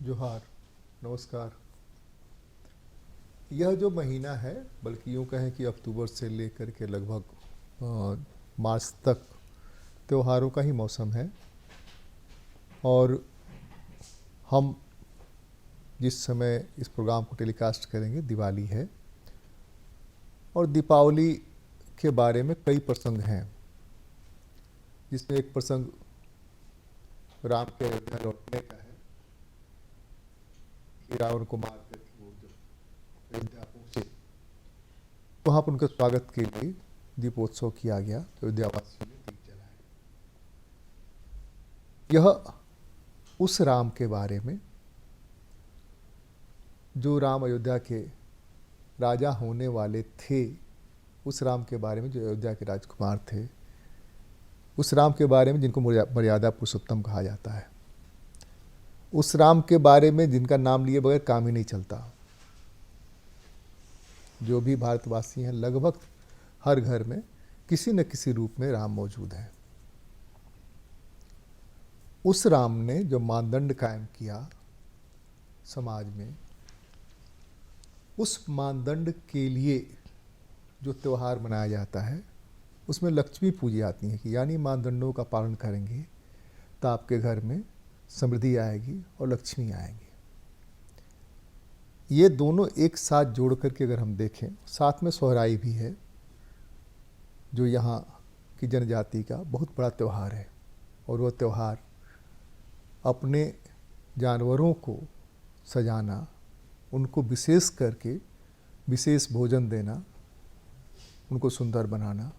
जोहार, नमस्कार। यह जो महीना है, बल्कि यूँ कहें कि अक्टूबर से लेकर के लगभग मार्च तक त्योहारों का ही मौसम है। और हम जिस समय इस प्रोग्राम को टेलीकास्ट करेंगे दिवाली है, और दीपावली के बारे में कई प्रसंग हैं, जिसमें एक प्रसंग राम के अयोध्या लौटने का है कि रावण को मार करके वो जब अयोध्या पहुंचे, वहाँ पर उनके स्वागत के लिए दीपोत्सव किया गया। अयोध्या वासियों ने दीप जलाए। यह उस राम के बारे में जो राम अयोध्या के राजा होने वाले थे, उस राम के बारे में जो अयोध्या के राजकुमार थे, उस राम के बारे में जिनको मर्यादा पुरुषोत्तम कहा जाता है, उस राम के बारे में जिनका नाम लिए बगैर काम ही नहीं चलता। जो भी भारतवासी हैं, लगभग हर घर में किसी न किसी रूप में राम मौजूद है। उस राम ने जो मानदंड कायम किया समाज में, उस मानदंड के लिए जो त्यौहार मनाया जाता है, उसमें लक्ष्मी पूजी आती है कि यानी मानदंडों का पालन करेंगे तो आपके घर में समृद्धि आएगी और लक्ष्मी आएगी। ये दोनों एक साथ जोड़ करके अगर हम देखें, साथ में सोहराई भी है, जो यहाँ की जनजाति का बहुत बड़ा त्यौहार है। और वह त्यौहार अपने जानवरों को सजाना, उनको विशेष करके विशेष भोजन देना, उनको सुंदर बनाना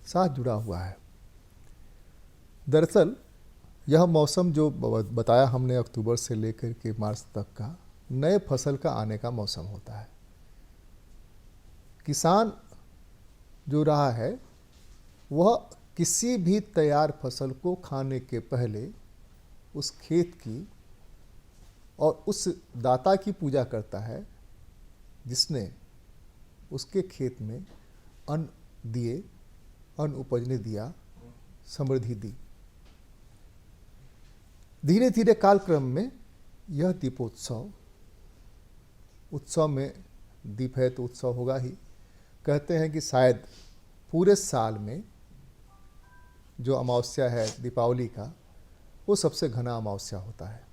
साथ जुड़ा हुआ है। दरअसल यह मौसम जो बताया हमने, अक्टूबर से लेकर के मार्च तक का नए फसल का आने का मौसम होता है। किसान जो रहा है, वह किसी भी तैयार फसल को खाने के पहले उस खेत की और उस दाता की पूजा करता है जिसने उसके खेत में अन्न दिए, अन्न उपजने दिया, समृद्धि दी। धीरे धीरे कालक्रम में यह दीपोत्सव, उत्सव में दीप है तो उत्सव होगा ही। कहते हैं कि शायद पूरे साल में जो अमावस्या है दीपावली का, वो सबसे घना अमावस्या होता है।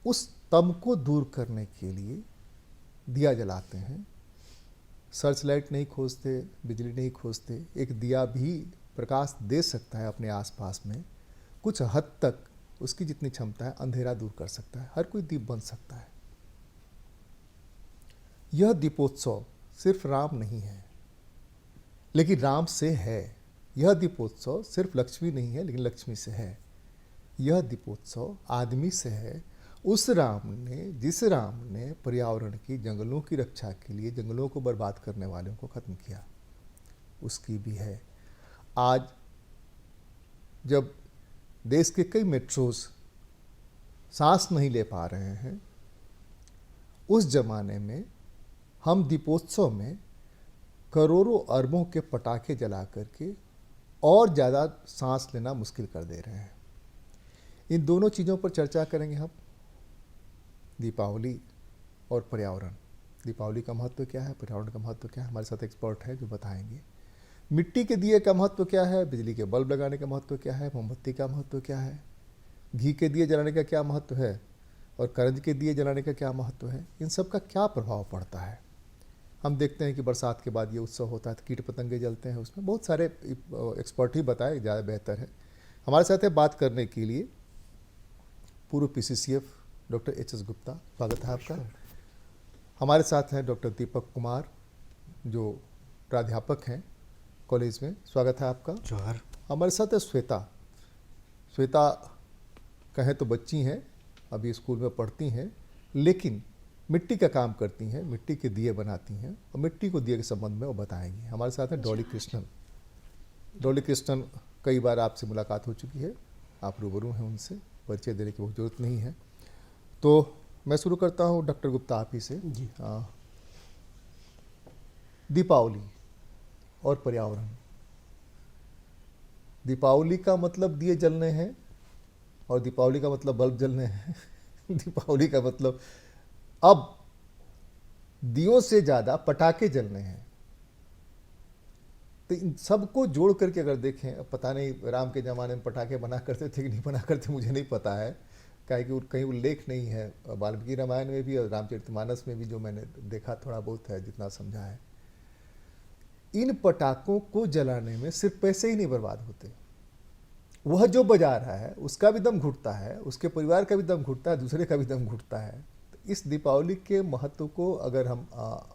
उस तम को दूर करने के लिए दिया जलाते हैं। सर्च लाइट नहीं खोजते, बिजली नहीं खोजते, एक दिया भी प्रकाश दे सकता है अपने आसपास में। कुछ हद तक उसकी जितनी क्षमता है अंधेरा दूर कर सकता है। हर कोई दीप बन सकता है। यह दीपोत्सव सिर्फ राम नहीं है, लेकिन राम से है। यह दीपोत्सव सिर्फ लक्ष्मी नहीं है, लेकिन लक्ष्मी से है। यह दीपोत्सव आदमी से है। उस राम ने, जिस राम ने पर्यावरण की, जंगलों की रक्षा के लिए जंगलों को बर्बाद करने वालों को खत्म किया, उसकी भी है। आज जब देश के कई मेट्रोज सांस नहीं ले पा रहे हैं, उस जमाने में हम दीपोत्सव में करोड़ों अरबों के पटाखे जला करके और ज़्यादा सांस लेना मुश्किल कर दे रहे हैं। इन दोनों चीज़ों पर चर्चा करेंगे हम, दीपावली और पर्यावरण। दीपावली का महत्व क्या है, पर्यावरण का महत्व क्या है, हमारे साथ एक्सपर्ट है जो बताएंगे। मिट्टी के दिए का महत्व क्या है, बिजली के बल्ब लगाने का महत्व क्या है, मोमबत्ती का महत्व क्या है, घी के दिए जलाने का क्या महत्व है, और करंज के दिए जलाने का क्या महत्व है, इन सब का क्या प्रभाव पड़ता है। हम देखते हैं कि बरसात के बाद ये उत्सव होता है तो कीट पतंगे जलते हैं, उसमें बहुत सारे एक्सपर्ट ही बताए, ज़्यादा बेहतर है। हमारे साथ है बात करने के लिए पूर्व पीसीसीएफ डॉक्टर एच.एस. गुप्ता, स्वागत है आपका। हमारे साथ हैं डॉक्टर दीपक कुमार, जो प्राध्यापक हैं कॉलेज में, स्वागत है आपका। जोहार। हमारे साथ है श्वेता। श्वेता कहें तो बच्ची हैं, अभी स्कूल में पढ़ती हैं, लेकिन मिट्टी का काम करती हैं, मिट्टी के दिए बनाती हैं, और मिट्टी को दिए के संबंध में वो बताएंगी। हमारे साथ है डॉली कृष्णन। डॉली कृष्णन, कई बार आपसे मुलाकात हो चुकी है, आप रूबरू हैं उनसे, परिचय देने की बहुत ज़रूरत नहीं है। तो मैं शुरू करता हूँ डॉक्टर गुप्ता आप ही से। जी। दीपावली और पर्यावरण। दीपावली का मतलब दिए जलने हैं, और दीपावली का मतलब बल्ब जलने हैं। दीपावली का मतलब अब दियों से ज़्यादा पटाखे जलने हैं। तो इन सबको जोड़ करके अगर देखें, अब पता नहीं राम के ज़माने में पटाखे बना करते थे कि नहीं बना करते, मुझे नहीं पता है, काहे कि कहीं उल्लेख नहीं है वाल्मीकि रामायण में भी और रामचरितमानस में भी, जो मैंने देखा थोड़ा बहुत है, जितना समझा है। इन पटाखों को जलाने में सिर्फ पैसे ही नहीं बर्बाद होते, वह जो बजा रहा है उसका भी दम घुटता है, उसके परिवार का भी दम घुटता है, दूसरे का भी दम घुटता है। तो इस दीपावली के महत्व को अगर हम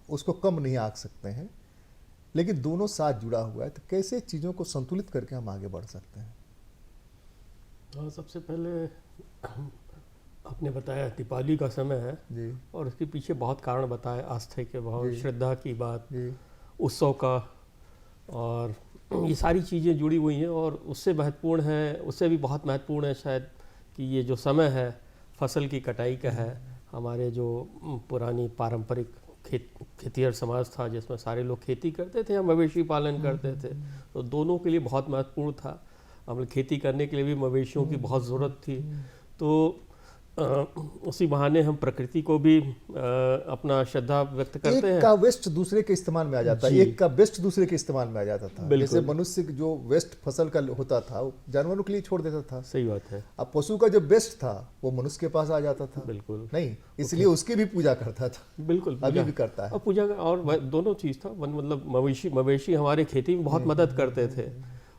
उसको कम नहीं आंक सकते हैं, लेकिन दोनों साथ जुड़ा हुआ है, तो कैसे चीज़ों को संतुलित करके हम आगे बढ़ सकते हैं? हाँ, सबसे पहले आपने बताया दीपावली का समय है जी और उसके पीछे बहुत कारण बताए, आस्था के, बहुत जी श्रद्धा की बात, जी उत्सव का, और ये सारी चीज़ें जुड़ी हुई हैं। और उससे महत्वपूर्ण है, उससे भी बहुत महत्वपूर्ण है शायद, कि ये जो समय है फसल की कटाई का है। हमारे जो पुरानी पारंपरिक खेतिहर समाज था, जिसमें सारे लोग खेती करते थे या मवेशी पालन करते थे, तो दोनों के लिए बहुत महत्वपूर्ण था। हम खेती करने के लिए भी मवेशियों की बहुत ज़रूरत थी। तो उसी बहाने हम प्रकृति को भी अपना श्रद्धा व्यक्त करते एक हैं। का वेस्ट दूसरे के इस्तेमाल में आ जाता है, जी, एक का बेस्ट दूसरे के इस्तेमाल में आ जाता था। जैसे बिल्कुल मनुष्य जो वेस्ट फसल का होता था वो जानवरों के लिए छोड़ देता था, सही बात है। अब पशु का जो बेस्ट था वो मनुष्य के पास आ जाता था। बिल्कुल नहीं, इसलिए ओके, उसकी भी पूजा करता था, बिल्कुल अभी पूजा, भी करता और है। पूजा और दोनों चीज़ था। मतलब मवेशी मवेशी हमारे खेती में बहुत मदद करते थे,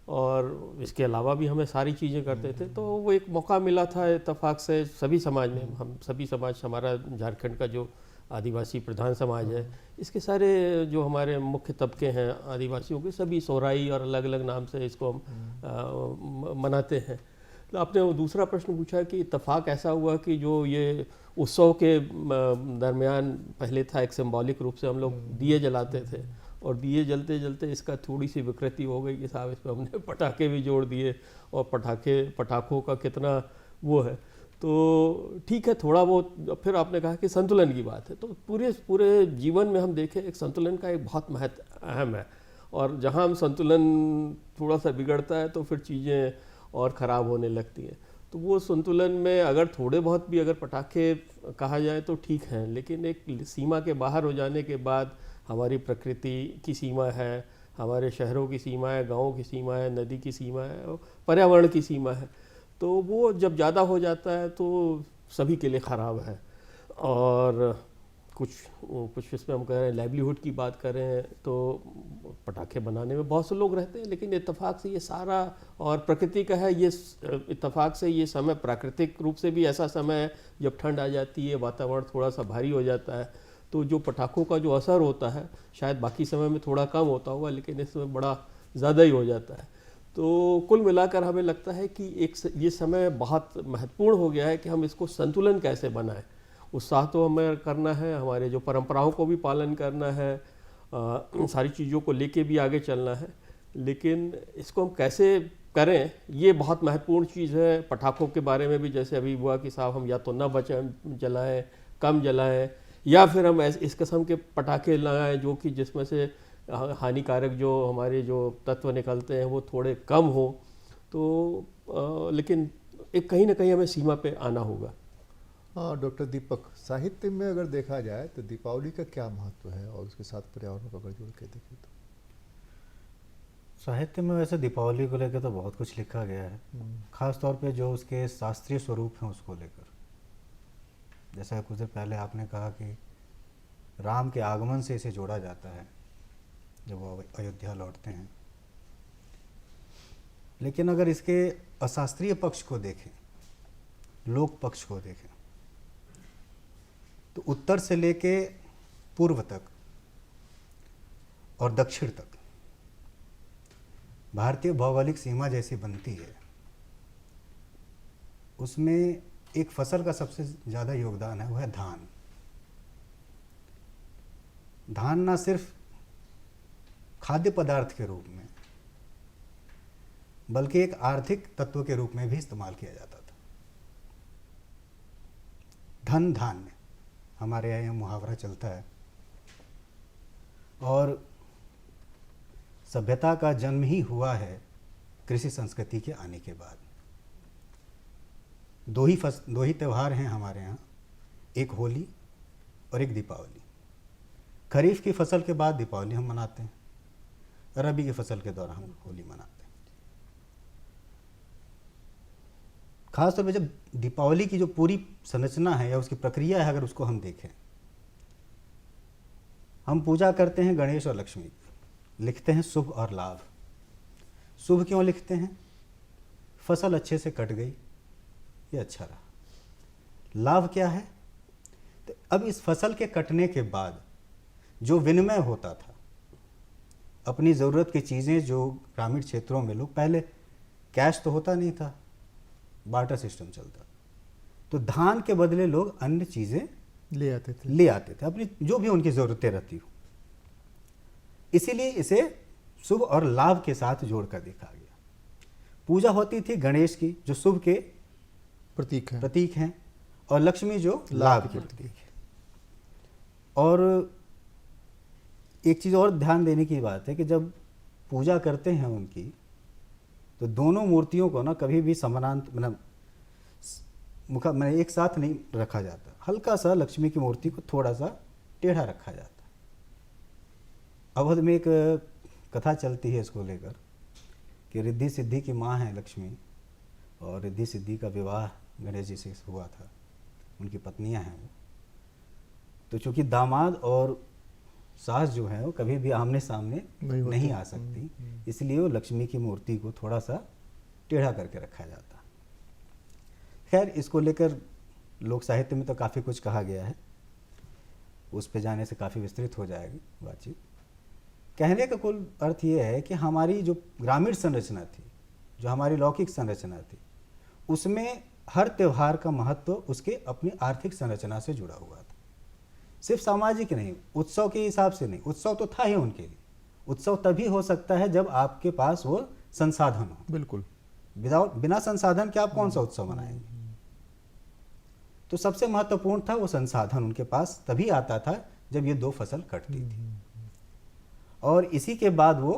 और इसके अलावा भी हमें सारी चीज़ें करते थे। तो वो एक मौका मिला था इत्तेफाक से सभी समाज में, हम सभी समाज, हमारा झारखंड का जो आदिवासी प्रधान समाज है, इसके सारे जो हमारे मुख्य तबके हैं आदिवासियों के, सभी सोहराई और अलग अलग नाम से इसको हम मनाते हैं। तो आपने वो दूसरा प्रश्न पूछा कि इत्तेफाक ऐसा हुआ कि जो ये उत्सव के दरमियान पहले था, एक सिंबॉलिक रूप से हम लोग दिए जलाते थे, और दिए जलते जलते इसका थोड़ी सी विकृति हो गई कि साहब इसमें हमने पटाखे भी जोड़ दिए, और पटाखों का कितना वो है। तो ठीक है, थोड़ा बहुत। फिर आपने कहा कि संतुलन की बात है, तो पूरे पूरे जीवन में हम देखें, एक संतुलन का एक बहुत महत्व अहम है। और जहाँ हम संतुलन थोड़ा सा बिगड़ता है तो फिर चीज़ें और ख़राब होने लगती हैं। तो वो संतुलन में अगर थोड़े बहुत भी अगर पटाखे कहा जाए तो ठीक हैं, लेकिन एक सीमा के बाहर हो जाने के बाद हमारी प्रकृति की सीमा है, हमारे शहरों की सीमा है, गाँवों की सीमा है, नदी की सीमा है, पर्यावरण की सीमा है। तो वो जब ज़्यादा हो जाता है तो सभी के लिए ख़राब है। और कुछ कुछ इसमें हम कह रहे हैं, लाइवलीहुड की बात करें तो पटाखे बनाने में बहुत से लोग रहते हैं, लेकिन इत्तेफाक से ये सारा, और प्रकृति का है ये, इत्तेफाक से ये समय प्राकृतिक रूप से भी ऐसा समय है जब ठंड आ जाती है, वातावरण थोड़ा सा भारी हो जाता है, तो जो पटाखों का जो असर होता है शायद बाकी समय में थोड़ा कम होता होगा, लेकिन इसमें बड़ा ज़्यादा ही हो जाता है। तो कुल मिलाकर हमें लगता है कि ये समय बहुत महत्वपूर्ण हो गया है कि हम इसको संतुलन कैसे बनाएं। उत्साह तो हमें करना है, हमारे जो परंपराओं को भी पालन करना है, सारी चीज़ों को लेके भी आगे चलना है, लेकिन इसको हम कैसे करें ये बहुत महत्वपूर्ण चीज़ है। पटाखों के बारे में भी जैसे अभी हुआ कि साहब हम या तो न बचाएं, जलाएं, कम जलाएं, या फिर हम इस किस्म के पटाखे लगाएं जो कि जिसमें से हानिकारक जो हमारे जो तत्व निकलते हैं वो थोड़े कम हो। तो लेकिन एक कहीं ना कहीं हमें सीमा पे आना होगा। हाँ डॉक्टर दीपक, साहित्य में अगर देखा जाए तो दीपावली का क्या महत्व है, और उसके साथ पर्यावरण को अगर जोड़ के देखें तो? साहित्य में वैसे दीपावली को लेकर तो बहुत कुछ लिखा गया है, खास तौर पे जो उसके शास्त्रीय स्वरूप हैं उसको लेकर। जैसा कुछ देर पहले आपने कहा कि राम के आगमन से इसे जोड़ा जाता है जब वो अयोध्या लौटते हैं, लेकिन अगर इसके अशास्त्रीय पक्ष को देखें, लोक पक्ष को देखें, तो उत्तर से लेके पूर्व तक और दक्षिण तक भारतीय भौगोलिक सीमा जैसी बनती है, उसमें एक फसल का सबसे ज़्यादा योगदान है, वो है धान। धान ना सिर्फ खाद्य पदार्थ के रूप में बल्कि एक आर्थिक तत्व के रूप में भी इस्तेमाल किया जाता था। धन धान्य हमारे यहाँ मुहावरा चलता है, और सभ्यता का जन्म ही हुआ है कृषि संस्कृति के आने के बाद। दो ही त्यौहार हैं हमारे यहाँ, एक होली और एक दीपावली। खरीफ की फसल के बाद दीपावली हम मनाते हैं, रबी की फसल के दौरान हम होली मनाते हैं। खासतौर पर जब दीपावली की जो पूरी संरचना है या उसकी प्रक्रिया है, अगर उसको हम देखें, हम पूजा करते हैं गणेश और लक्ष्मी की, लिखते हैं शुभ और लाभ। शुभ क्यों लिखते हैं? फसल अच्छे से कट गई, ये अच्छा रहा। लाभ क्या है? तो अब इस फसल के कटने के बाद जो विनिमय होता था, अपनी ज़रूरत की चीज़ें, जो ग्रामीण क्षेत्रों में लोग, पहले कैश तो होता नहीं था, बार्टर सिस्टम चलता, तो धान के बदले लोग अन्य चीज़ें ले आते थे अपनी, जो भी उनकी ज़रूरतें रहती हो। इसीलिए इसे शुभ और लाभ के साथ जोड़कर देखा गया। पूजा होती थी गणेश की, जो शुभ के प्रतीक हैं, और लक्ष्मी जो लाभ के प्रतीक है। और एक चीज़ और ध्यान देने की बात है कि जब पूजा करते हैं उनकी, तो दोनों मूर्तियों को ना कभी भी समानांतर, मतलब एक साथ नहीं रखा जाता। हल्का सा लक्ष्मी की मूर्ति को थोड़ा सा टेढ़ा रखा जाता है। अवध में एक कथा चलती है इसको लेकर कि रिद्धि सिद्धि की माँ है लक्ष्मी, और रिद्धि सिद्धि का विवाह गणेश जी से हुआ था, उनकी पत्नियां हैं वो। तो चूँकि दामाद और सास जो है वो कभी भी आमने सामने नहीं आ सकती, इसलिए वो लक्ष्मी की मूर्ति को थोड़ा सा टेढ़ा करके रखा जाता। खैर, इसको लेकर लोक साहित्य में तो काफ़ी कुछ कहा गया है, उस पे जाने से काफ़ी विस्तृत हो जाएगी बातचीत। कहने का कुल अर्थ ये है कि हमारी जो ग्रामीण संरचना थी, जो हमारी लौकिक संरचना थी, उसमें हर त्यौहार का महत्व उसके अपनी आर्थिक संरचना से जुड़ा हुआ था। सिर्फ सामाजिक नहीं, उत्सव के हिसाब से नहीं, उत्सव तो था ही उनके लिए। उत्सव तभी हो सकता है जब आपके पास वो संसाधन हो। बिल्कुल, बिना संसाधन के आप कौन सा उत्सव मनाएंगे? तो सबसे महत्वपूर्ण था वो संसाधन उनके पास तभी आता था जब ये दो फसल कटती थी। और इसी के बाद वो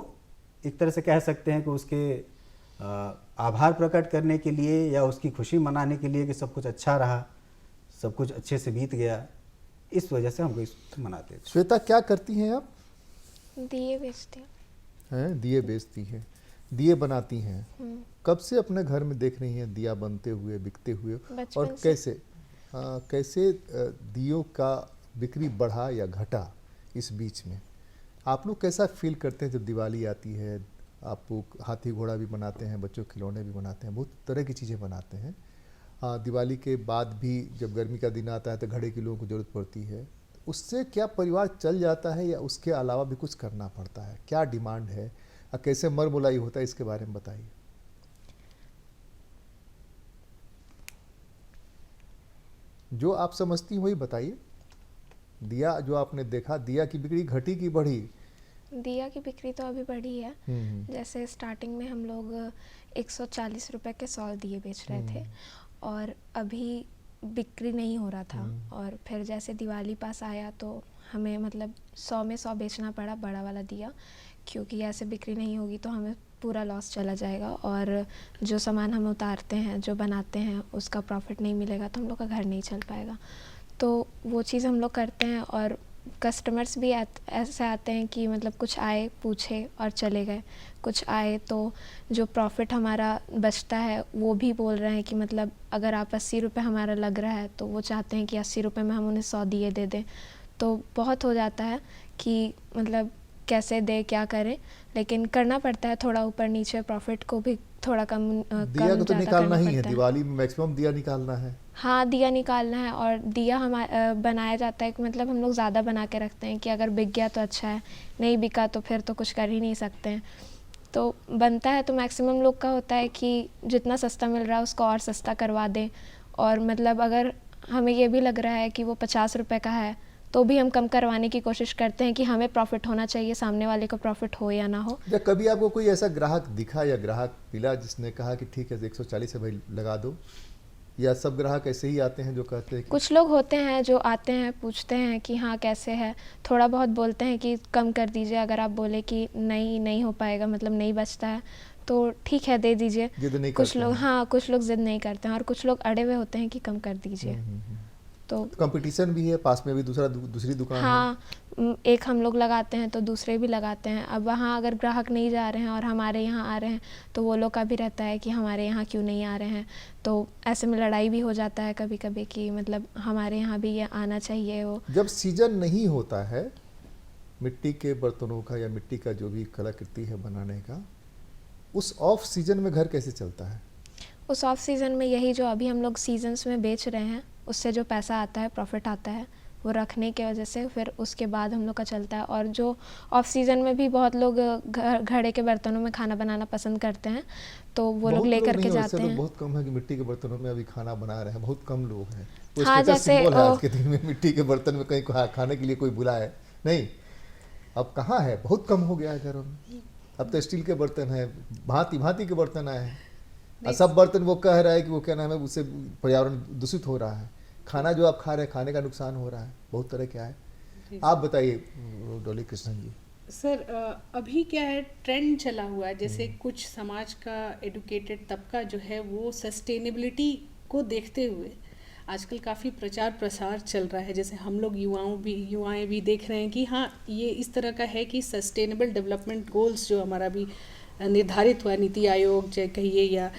एक तरह से कह सकते हैं कि उसके आभार प्रकट करने के लिए या उसकी खुशी मनाने के लिए कि सब कुछ अच्छा रहा, सब कुछ अच्छे से बीत गया, इस वजह से हमको इसको मनाते थे। श्वेता, क्या करती हैं आप? दिए बेचती हैं, दिए बेचती हैं, दिए बनाती हैं। कब से अपने घर में देख रही हैं दिया बनते हुए, बिकते हुए, और कैसे दियों का बिक्री बढ़ा या घटा इस बीच में? आप लोग कैसा फील करते हैं जब दिवाली आती है? आप लोग हाथी घोड़ा भी बनाते हैं, बच्चों के खिलौने भी बनाते हैं, बहुत तरह की चीज़ें बनाते हैं। दिवाली के बाद भी जब गर्मी का दिन आता है तो घड़े की लोगों को ज़रूरत पड़ती है। उससे क्या परिवार चल जाता है या उसके अलावा भी कुछ करना पड़ता है? क्या डिमांड है और कैसे मर मुलाई होता है, इसके बारे में बताइए। जो आप समझती हैं वही बताइए। दिया जो आपने देखा, दिया की बिक्री घटी की बढ़ी? दिया की बिक्री तो अभी बढ़ी है। जैसे स्टार्टिंग में हम लोग 140 रुपए के 100 दिए बेच रहे थे, और अभी बिक्री नहीं हो रहा था। और फिर जैसे दिवाली पास आया तो हमें मतलब 100 में 100 बेचना पड़ा, बड़ा वाला दिया, क्योंकि ऐसे बिक्री नहीं होगी तो हमें पूरा लॉस चला जाएगा, और जो सामान हम उतारते हैं, जो बनाते हैं, उसका प्रॉफिट नहीं मिलेगा तो हम लोग का घर नहीं चल पाएगा। तो वो चीज़ हम लोग करते हैं। और कस्टमर्स भी ऐसे आते हैं कि मतलब कुछ आए, पूछे और चले गए, कुछ आए तो जो प्रॉफिट हमारा बचता है वो भी बोल रहे हैं कि मतलब अगर आप 80 रुपये हमारा लग रहा है तो वो चाहते हैं कि 80 रुपये में हम उन्हें 100 दिए दे दें। तो बहुत हो जाता है कि मतलब कैसे दे, क्या करें, लेकिन करना पड़ता है थोड़ा ऊपर नीचे, प्रॉफिट को भी थोड़ा कम दिया को तो निकालना ही है, दिवाली में मैक्सिमम दिया निकालना है। हाँ, दिया निकालना है। और दिया हमारा बनाया जाता है कि मतलब हम लोग ज़्यादा बना के रखते हैं कि अगर बिक गया तो अच्छा है, नहीं बिका तो फिर तो कुछ कर ही नहीं सकते हैं। तो बनता है तो मैक्सिमम लोग का होता है कि जितना सस्ता मिल रहा है उसको और सस्ता करवा दें। और मतलब अगर हमें ये भी लग रहा है कि वो 50 रुपये का है तो भी हम कम करवाने की कोशिश करते हैं कि हमें प्रॉफिट होना चाहिए, सामने वाले को प्रॉफिट हो या ना हो। या कभी आपको कोई ऐसा ग्राहक दिखा या ग्राहक मिला जिसने कहा कि ठीक है 140 है भाई लगा दो, या सब ग्राहक ऐसे ही आते हैं जो कहते हैं कि... कुछ लोग होते हैं जो आते हैं, पूछते हैं कि हाँ कैसे है, थोड़ा बहुत बोलते हैं कि कम कर दीजिए। अगर आप बोले कि नहीं हो पाएगा, मतलब नहीं बचता है, तो ठीक है दे दीजिए। जिद नहीं कुछ करते लोग हैं। हाँ कुछ लोग जिद नहीं करते हैं और कुछ लोग अड़े हुए होते हैं कि कम कर दीजिए। तो कंपटीशन भी है, पास में भी दूसरी दुकान है। हाँ एक हम लोग लगाते हैं तो दूसरे भी लगाते हैं। अब वहाँ अगर ग्राहक नहीं जा रहे हैं और हमारे यहाँ आ रहे हैं तो वो लोग का भी रहता है कि हमारे यहाँ क्यों नहीं आ रहे हैं। तो ऐसे में लड़ाई भी हो जाता है कभी कभी कि मतलब हमारे यहाँ भी ये आना चाहिए। वो जब सीजन नहीं होता है मिट्टी के बर्तनों का या मिट्टी का जो भी कलाकृति है बनाने का, उस ऑफ सीजन में घर कैसे चलता है? उस ऑफ सीज़न में यही जो अभी हम लोग सीजन्स में बेच रहे हैं उससे जो पैसा आता है, प्रॉफिट आता है, वो रखने की वजह से फिर उसके बाद हम लोग का चलता है। और जो ऑफ सीज़न में भी बहुत लोग घड़े के बर्तनों में खाना बनाना पसंद करते हैं तो वो लोग लेकर के जाते हैं। बहुत कम है कि मिट्टी के बर्तनों में अभी खाना बना रहे हैं, बहुत कम लोग हैं। वो हाँ, स्टेटस जैसे सिंबल है आज के दिन में, मिट्टी के बर्तन में कहीं खाने के लिए कोई बुलाए नहीं। अब कहाँ है, बहुत कम हो गया है घरों में। अब तो स्टील के बर्तन है, भांति भांति के बर्तन आए हैं। और सब बर्तन वो कह रहा है कि वो क्या नाम है, उससे पर्यावरण दूषित हो रहा है। खाना जो आप खा रहे हैं, खाने का नुकसान हो रहा है, बहुत तरह क्या है। आप बताइए डॉली कृष्णन जी। सर अभी क्या है, ट्रेंड चला हुआ है, जैसे कुछ समाज का एडुकेटेड तबका जो है वो सस्टेनेबिलिटी को देखते हुए आजकल काफ़ी प्रचार प्रसार चल रहा है। जैसे हम लोग युवाएं भी देख रहे हैं कि हाँ ये इस तरह का है कि सस्टेनेबल डेवलपमेंट गोल्स जो हमारा भी निर्धारित हुआ, नीति आयोग चाहे कहिए या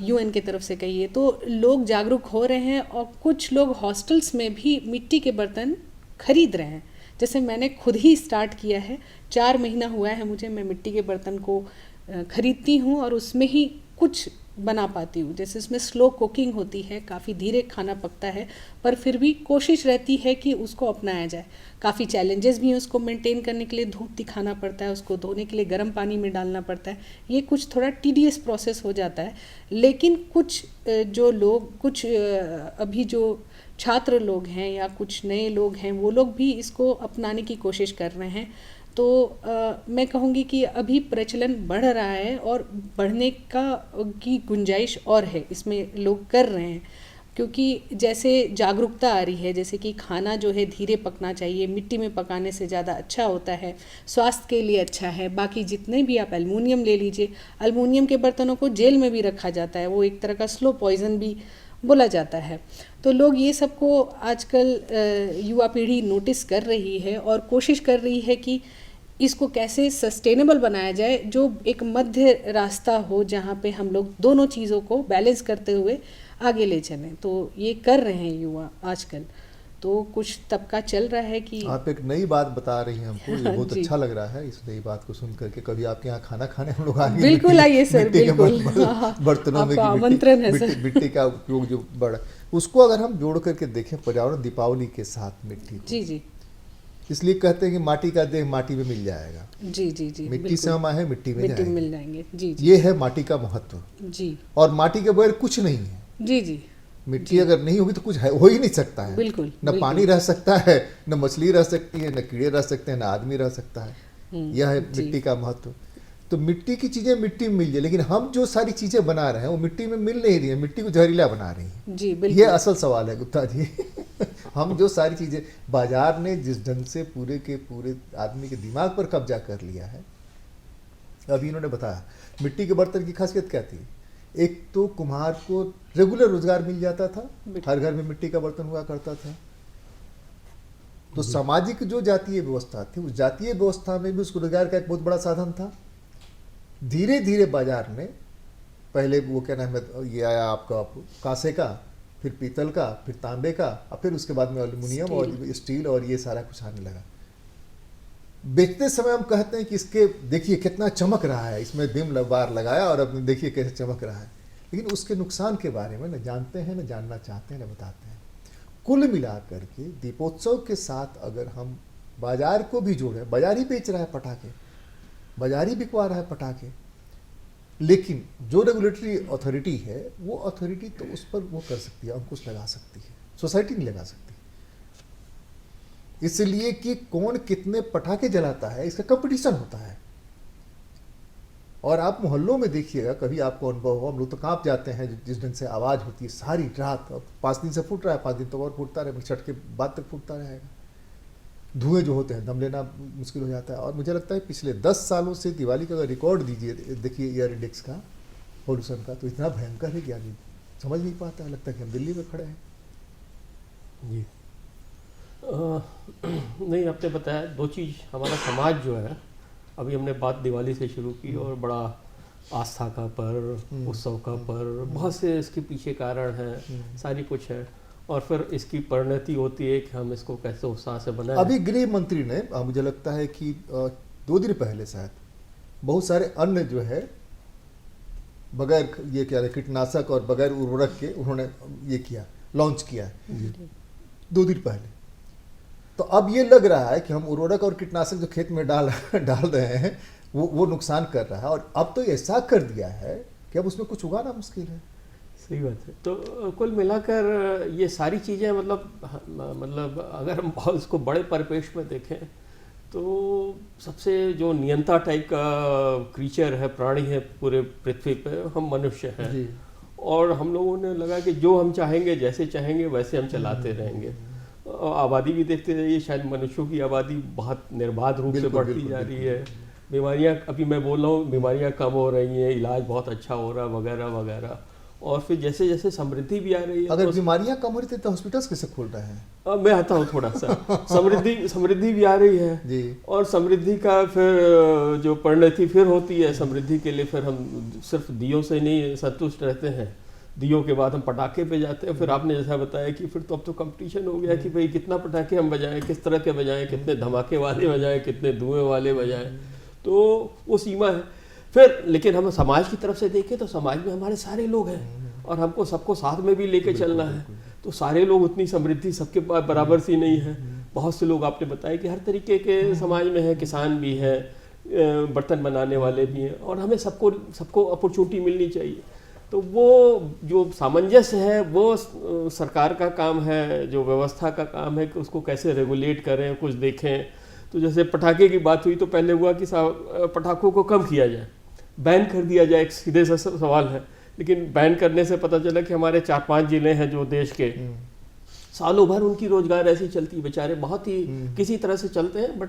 यूएन की तरफ से कहिए, तो लोग जागरूक हो रहे हैं और कुछ लोग हॉस्टल्स में भी मिट्टी के बर्तन खरीद रहे हैं। जैसे मैंने खुद ही स्टार्ट किया है, 4 महीना हुआ है मुझे, मैं मिट्टी के बर्तन को खरीदती हूँ और उसमें ही कुछ बना पाती हूँ। जैसे इसमें स्लो कुकिंग होती है, काफ़ी धीरे खाना पकता है, पर फिर भी कोशिश रहती है कि उसको अपनाया जाए। काफ़ी चैलेंजेस भी हैं उसको मेंटेन करने के लिए, धूप दिखाना पड़ता है, उसको धोने के लिए गर्म पानी में डालना पड़ता है। ये कुछ थोड़ा टीडियस प्रोसेस हो जाता है, लेकिन कुछ जो लोग, कुछ अभी जो छात्र लोग हैं या कुछ नए लोग हैं, वो लोग भी इसको अपनाने की कोशिश कर रहे हैं। तो मैं कहूँगी कि अभी प्रचलन बढ़ रहा है और बढ़ने की गुंजाइश और है, इसमें लोग कर रहे हैं। क्योंकि जैसे जागरूकता आ रही है, जैसे कि खाना जो है धीरे पकना चाहिए, मिट्टी में पकाने से ज़्यादा अच्छा होता है, स्वास्थ्य के लिए अच्छा है। बाकी जितने भी आप एल्युमिनियम ले लीजिए, एल्युमिनियम के बर्तनों को जेल में भी रखा जाता है, वो एक तरह का स्लो पॉइजन भी बोला जाता है। तो लोग ये सबको आजकल युवा पीढ़ी नोटिस कर रही है और कोशिश कर रही है कि इसको कैसे सस्टेनेबल बनाया जाए, जो एक मध्य रास्ता हो जहाँ पे हम लोग दोनों चीज़ों को बैलेंस करते हुए आगे ले चलें। तो ये कर रहे हैं युवा आजकल, तो कुछ तबका चल रहा है कि आप एक नई बात बता रही हैं हमको, ये बहुत जी। अच्छा लग रहा है इस नई बात को सुन करके। कभी आपके यहाँ खाना खाने हम लोग आएंगे, बिल्कुल आइए सर, मिट्टी के बिल्कुल। हाँ, बर्तनों में आपका कि आमंत्रण है सर। मिट्टी का उपयोग जो बढ़ा, उसको अगर हम जोड़ करके देखें पर्यावरण दीपावली के साथ मिट्टी को, जी जी इसलिए कहते हैं कि माटी का देह माटी में मिल जाएगा। जी जी जी मिट्टी से हम आए, मिट्टी में मिट्टी में मिल जाएंगे। जाएंगे। जी जी ये है माटी का महत्व। जी और माटी के बगैर कुछ नहीं है। जी जी मिट्टी अगर नहीं होगी तो कुछ हो ही नहीं सकता है। बिल्कुल, न बिल्कुल। पानी रह सकता है, न मछली रह सकती है, न कीड़े रह सकते हैं, न आदमी रह सकता है। यह है जी। मिट्टी का महत्व। तो मिट्टी की चीजें मिट्टी में मिल जाए, लेकिन हम जो सारी चीजें बना रहे हैं वो मिट्टी में मिल नहीं रही है, मिट्टी को जहरीला बना रही है। जी ये बिल्कुल। असल सवाल है गुप्ता जी। हम जो सारी चीजें, बाजार ने जिस ढंग से पूरे के पूरे आदमी के दिमाग पर कब्जा कर लिया है, अभी इन्होंने बताया मिट्टी के बर्तन की खासियत क्या थी। एक तो कुम्हार को रेगुलर रोजगार मिल जाता था, हर घर में मिट्टी का बर्तन हुआ करता था। तो सामाजिक जो जातीय व्यवस्था थी, उस जातीय व्यवस्था में भी उसको रोजगार का एक बहुत बड़ा साधन था। धीरे धीरे बाजार ने, पहले वो क्या नाम है, ये आया आपका कांसे का, फिर पीतल का, फिर तांबे का, और फिर उसके बाद में एल्युमिनियम और स्टील और ये सारा कुछ आने लगा। बेचते समय हम कहते हैं कि इसके देखिए कितना चमक रहा है, इसमें बिम बार लगाया और अब देखिए कैसे चमक रहा है, लेकिन उसके नुकसान के बारे में न जानते हैं, न जानना चाहते हैं, न बताते हैं। कुल मिलाकर के दीपोत्सव के साथ अगर हम बाजार को भी जोड़ें, बाजार ही बेच रहा है पटाखे, बाजार ही बिकवा रहा है पटाखे, लेकिन जो रेगुलेटरी अथॉरिटी है वो अथॉरिटी तो उस पर वो कर सकती है, अंकुश लगा सकती है, सोसाइटी नहीं लगा सकती। इसलिए कि कौन कितने पटाखे जलाता है इसका कंपटीशन होता है। और आप मोहल्लों में देखिएगा, कभी आपको अनुभव हो, हम लोग तो कांप जाते हैं जिस दिन से आवाज़ होती है सारी रात। अब 5 दिन से फूट रहा है, 5 दिन तक और फूटता रहेगा, छठ के बाद तक फूटता रहेगा। धुएं जो होते हैं, दम लेना मुश्किल हो जाता है। और मुझे लगता है पिछले 10 सालों से दिवाली का अगर रिकॉर्ड दीजिए, देखिए एयर इंडेक्स का, पोल्यूशन का, तो इतना भयंकर है कि आदमी समझ नहीं पाता है, लगता है कि हम दिल्ली में खड़े हैं। जी नहीं, आपने बताया दो चीज़। हमारा समाज जो है, अभी हमने बात दिवाली से शुरू की और बड़ा आस्था का पर्व, उत्सव का पर्व, बहुत से इसके पीछे कारण हैं, सारी कुछ है, और फिर इसकी परिणति होती है कि हम इसको कैसे उत्साह से बनाएं। अभी गृह मंत्री ने मुझे लगता है कि 2 दिन पहले शायद बहुत सारे अन्न जो है बगैर ये क्या कीटनाशक और बगैर उर्वरक के उन्होंने ये किया, लॉन्च किया 2 दिन पहले। तो अब ये लग रहा है कि हम उर्वरक और कीटनाशक जो खेत में डाल रहे हैं वो नुकसान कर रहा है, और अब तो ऐसा कर दिया है कि अब उसमें कुछ उगाना मुश्किल है। सही बात है। तो कुल मिलाकर ये सारी चीज़ें मतलब अगर हम बहुत इसको बड़े परिपेक्ष में देखें तो सबसे जो नियंता टाइप का क्रीचर है, प्राणी है पूरे पृथ्वी पे, हम मनुष्य हैं। जी। और हम लोगों ने लगा कि जो हम चाहेंगे, जैसे चाहेंगे वैसे हम चलाते रहेंगे। आबादी भी देखते रहिए, शायद मनुष्यों की आबादी बहुत निर्बाध रूप से बढ़ती जा रही है। बीमारियां, अभी मैं बोल रहा हूँ, बीमारियां कम हो रही हैं, इलाज बहुत अच्छा हो रहा है, वगैरह वगैरह। और फिर जैसे जैसे समृद्धि भी आ रही है, अगर तो बीमारियां कम हो रही थी तो हॉस्पिटल्स कैसे खोल रहे हैं? अब मैं आता हूँ थोड़ा सा। समृद्धि भी आ रही है जी। और समृद्धि का फिर जो परिणति फिर होती है, समृद्धि के लिए फिर हम सिर्फ दियों से नहीं संतुष्ट रहते हैं, दियों के बाद हम पटाखे पे जाते हैं। फिर आपने जैसा बताया कि फिर तो अब तो कंपटीशन हो गया कि भाई कितना पटाखे हम बजाएं, किस तरह के बजाएं, कितने धमाके वाले बजाएं, कितने धुएं वाले बजाएं, तो वो सीमा है। फिर लेकिन हम समाज की तरफ से देखें तो समाज में हमारे सारे लोग हैं और हमको सबको साथ में भी लेके चलना है। तो सारे लोग, उतनी समृद्धि सबके पास बराबर सी नहीं है। बहुत से लोग आपने बताया कि हर तरीके के समाज में है, किसान भी है, बर्तन बनाने वाले भी हैं, और हमें सबको अपॉर्चुनिटी मिलनी चाहिए। तो वो जो सामंजस्य है वो सरकार का काम है, जो व्यवस्था का काम है कि उसको कैसे रेगुलेट करें, कुछ देखें। तो जैसे पटाखे की बात हुई तो पहले हुआ कि पटाखों को कम किया जाए, बैन कर दिया जाए, एक सीधे सा सवाल है। लेकिन बैन करने से पता चला कि हमारे 4-5 जिले हैं जो देश के, सालों भर उनकी रोजगार ऐसी चलती है, बेचारे बहुत ही किसी तरह से चलते हैं, बट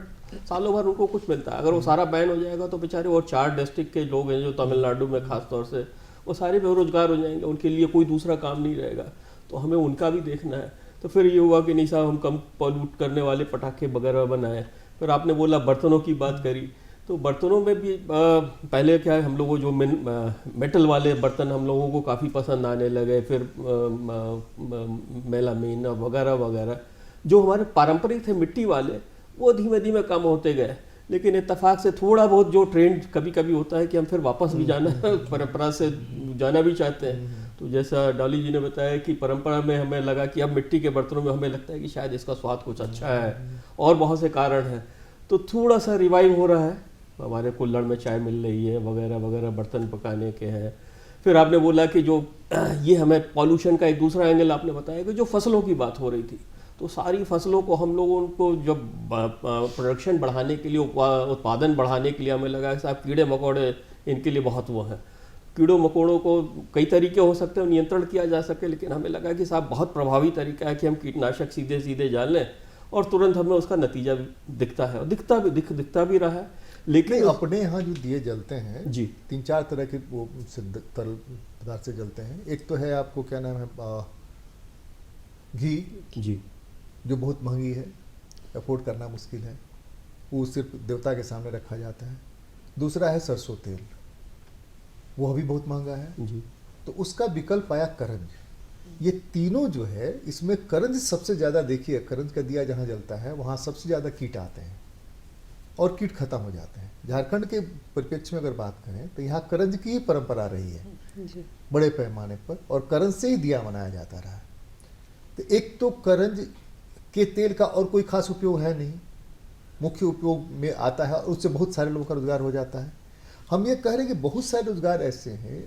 सालों भर उनको कुछ मिलता है। अगर वो सारा बैन हो जाएगा तो बेचारे और 4 डिस्ट्रिक्ट के लोग हैं जो तमिलनाडु में खास तौर से, वो सारे बेरोजगार हो जाएंगे, उनके लिए कोई दूसरा काम नहीं रहेगा। तो हमें उनका भी देखना है। तो फिर ये हुआ कि नहीं साहब, हम कम पॉल्यूट करने वाले पटाखे वगैरह बनाए। फिर आपने बोला बर्तनों की बात करी, तो बर्तनों में भी पहले क्या है, हम लोगों जो मेटल वाले बर्तन हम लोगों को काफ़ी पसंद आने लगे। फिर मेलामीन वगैरह वगैरह जो हमारे पारंपरिक थे मिट्टी वाले, वो धीमे धीमे कम होते गए। लेकिन इत्तेफाक से थोड़ा बहुत जो ट्रेंड कभी कभी होता है कि हम फिर वापस भी जाना परंपरा से जाना भी चाहते हैं। तो जैसा डॉली जी ने बताया कि परंपरा में हमें लगा कि अब मिट्टी के बर्तनों में हमें लगता है कि शायद इसका स्वाद कुछ अच्छा है, और बहुत से कारण हैं। तो थोड़ा सा रिवाइव हो रहा है, हमारे कुल्हड़ में चाय मिल रही है, वगैरह वगैरह बर्तन पकाने के हैं। फिर आपने बोला कि जो ये हमें पॉल्यूशन का एक दूसरा एंगल आपने बताया कि जो फसलों की बात हो रही थी, तो सारी फसलों को हम लोगों को जब प्रोडक्शन बढ़ाने के लिए, उत्पादन बढ़ाने के लिए हमें लगा कि साहब कीड़े मकोड़े इनके लिए बहुत वो हैं। कीड़ों मकोड़ों को कई तरीके हो सकते हैं नियंत्रण किया जा सके, लेकिन हमें लगा कि साहब बहुत प्रभावी तरीका है कि हम कीटनाशक सीधे सीधे डाल लें और तुरंत हमें उसका नतीजा दिखता है, और दिखता भी रहा है। लेकिन अपने यहाँ जो दिए जलते हैं जी, 3-4 तरह के वो तरल पदार्थ से जलते हैं। एक तो है आपको क्या नाम है, घी जी, जो बहुत महंगी है, अफोर्ड करना मुश्किल है, वो सिर्फ देवता के सामने रखा जाता है। दूसरा है सरसों तेल, वो भी बहुत महंगा है जी। तो उसका विकल्प आया करंज। ये तीनों जो है, इसमें करंज सबसे ज़्यादा, देखिए करंज का दिया जहाँ जलता है वहाँ सबसे ज़्यादा कीट आते हैं और कीट खत्म हो जाते हैं। झारखंड के परिप्रेक्ष्य में अगर बात करें तो यहाँ करंज की ही परंपरा रही है जी। बड़े पैमाने पर, और करंज से ही दिया बनाया जाता रहा है। तो एक तो करंज के तेल का और कोई खास उपयोग है नहीं, मुख्य उपयोग में आता है और उससे बहुत सारे लोगों का रोजगार हो जाता है। हम ये कह रहे हैं कि बहुत सारे रोजगार ऐसे हैं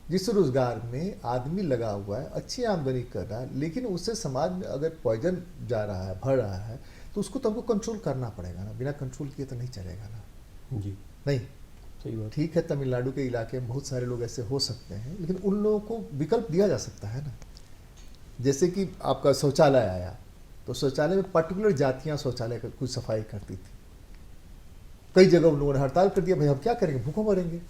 जिस रोजगार में आदमी लगा हुआ है, अच्छी आमदनी कर रहा है, लेकिन उससे समाज में अगर पॉइजन जा रहा है, बढ़ रहा है, तो उसको तो हमको कंट्रोल करना पड़ेगा ना। बिना कंट्रोल किए तो नहीं चलेगा ना। जी, नहीं, सही बात। ठीक है, तमिलनाडु के इलाके में बहुत सारे लोग ऐसे हो सकते हैं, लेकिन उन लोगों को विकल्प दिया जा सकता है ना। जैसे कि आपका शौचालय आया, तो शौचालय में पर्टिकुलर जातियां शौचालय का कुछ सफाई करती थी। कई जगह उन लोगों ने हड़ताल कर दिया, भाई हम क्या करेंगे, भूखों मरेंगे।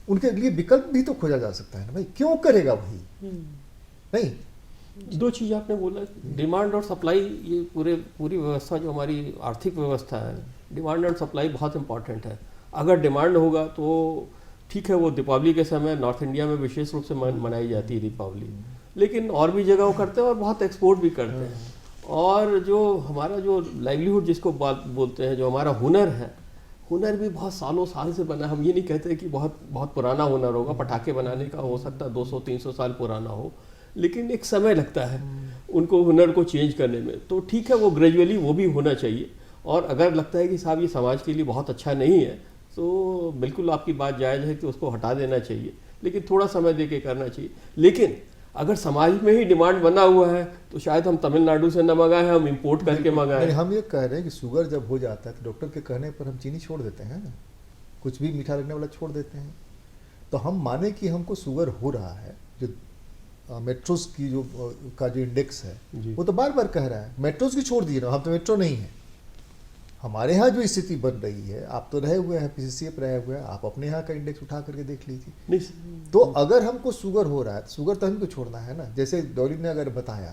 उनके लिए विकल्प भी तो खोजा जा सकता है ना भाई, क्यों करेगा वही? नहीं, दो चीज़ आपने बोला, डिमांड और सप्लाई, ये पूरी व्यवस्था जो हमारी आर्थिक व्यवस्था है, डिमांड और सप्लाई बहुत इंपॉर्टेंट है। अगर डिमांड होगा तो ठीक है, वो दीपावली के समय नॉर्थ इंडिया में विशेष रूप से मनाई जाती है दीपावली, लेकिन और भी जगह वो करते हैं और बहुत एक्सपोर्ट भी करते हैं। और जो हमारा जो लाइवलीहुड जिसको बोलते हैं, जो हमारा हुनर है, हुनर भी बहुत सालों साल से बना। हम ये नहीं कहते कि बहुत बहुत पुराना हुनर होगा, पटाखे बनाने का हो सकता है 200-300 साल पुराना हो, लेकिन एक समय लगता है उनको हुनर को चेंज करने में। तो ठीक है, वो ग्रेजुअली वो भी होना चाहिए। और अगर लगता है कि साहब ये समाज के लिए बहुत अच्छा नहीं है, तो बिल्कुल आपकी बात जायज़ है कि उसको हटा देना चाहिए, लेकिन थोड़ा समय दे के करना चाहिए। लेकिन अगर समाज में ही डिमांड बना हुआ है तो शायद हम तमिलनाडु से न मंगाएं, हम इंपोर्ट करके मंगाएं। हम ये कह रहे हैं कि शुगर जब हो जाता है तो डॉक्टर के कहने पर हम चीनी छोड़ देते हैं ना, कुछ भी मीठा लगने वाला छोड़ देते हैं। तो हम माने कि हमको शुगर हो रहा है, जो मेट्रोस की जो इंडेक्स है वो तो बार बार कह रहा है मेट्रोस की छोड़ दिए ना, हम तो मेट्रो नहीं है। हमारे यहाँ जो स्थिति बन रही है, आप तो रहे हुए हैं, PCCF रहे हुए हैं, आप अपने यहाँ का इंडेक्स उठा करके देख लीजिए। तो अगर हमको शुगर हो रहा है तो शुगर तो हमको छोड़ना है ना। जैसे डॉली ने अगर बताया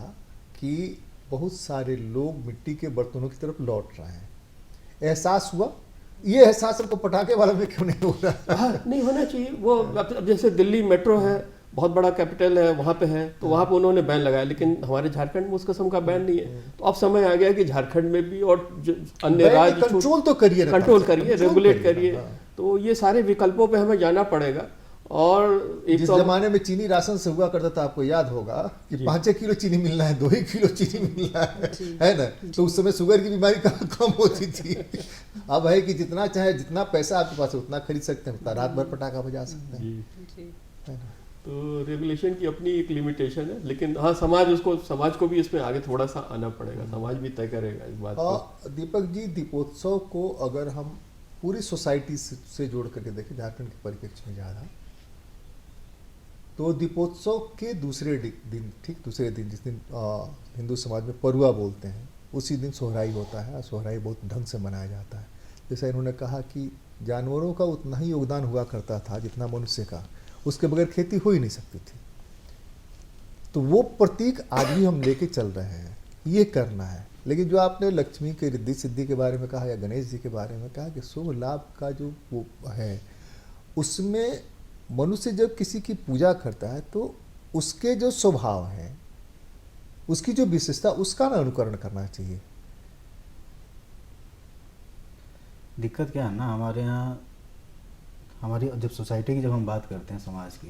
कि बहुत सारे लोग मिट्टी के बर्तनों की तरफ लौट रहे हैं, एहसास हुआ, ये एहसास हमको पटाखे वाला में क्यों नहीं हो रहा? हाँ, नहीं होना चाहिए। वो अब जैसे दिल्ली मेट्रो है, बहुत बड़ा कैपिटल है, वहाँ पे है, तो वहाँ पे उन्होंने बैन लगाया, लेकिन हमारे झारखंड में उस किस्म का बैन नहीं है। तो अब समय आ गया कि झारखंड में भी और अन्य राज्य कंट्रोल तो करिए, रेगुलेट करिए। तो ये सारे विकल्पों पे हमें जाना पड़ेगा। और एक जिस जमाने में चीनी राशन से हुआ करता था, आपको याद होगा कि 5 किलो चीनी मिलना है, 2 किलो चीनी मिलना है ना, तो उस समय शुगर की बीमारी कम होती थी। अब है कि जितना चाहे, जितना पैसा आपके पास है उतना खरीद सकते हैं, उतना रात भर पटाखा बजा सकते हैं। तो रेगुलेशन की अपनी एक लिमिटेशन है, लेकिन हाँ, समाज को भी इसमें आगे थोड़ा सा आना पड़ेगा, समाज भी तय करेगा इस बात को। दीपक जी, दीपोत्सव को अगर हम पूरी सोसाइटी से जोड़ करके देखें, झारखंड के परिप्रेक्ष्य में ज़्यादा, तो दीपोत्सव के दूसरे दिन जिस दिन हिंदू समाज में परुआ बोलते हैं, उसी दिन सोहराई होता है। और सोहराई बहुत ढंग से मनाया जाता है। जैसा इन्होंने कहा कि जानवरों का उतना ही योगदान हुआ करता था जितना मनुष्य का, उसके बगैर खेती हो ही नहीं सकती थी। तो वो प्रतीक आज भी हम लेके चल रहे हैं, ये करना है। लेकिन जो आपने लक्ष्मी के रिद्धि सिद्धि के बारे में कहा या गणेश जी के बारे में कहा कि शुभ लाभ का जो वो है, उसमें मनुष्य जब किसी की पूजा करता है तो उसके जो स्वभाव है, उसकी जो विशेषता, उसका ना अनुकरण करना चाहिए। दिक्कत क्या है ना, हमारे यहाँ हमारी जब सोसाइटी की जब हम बात करते हैं समाज की,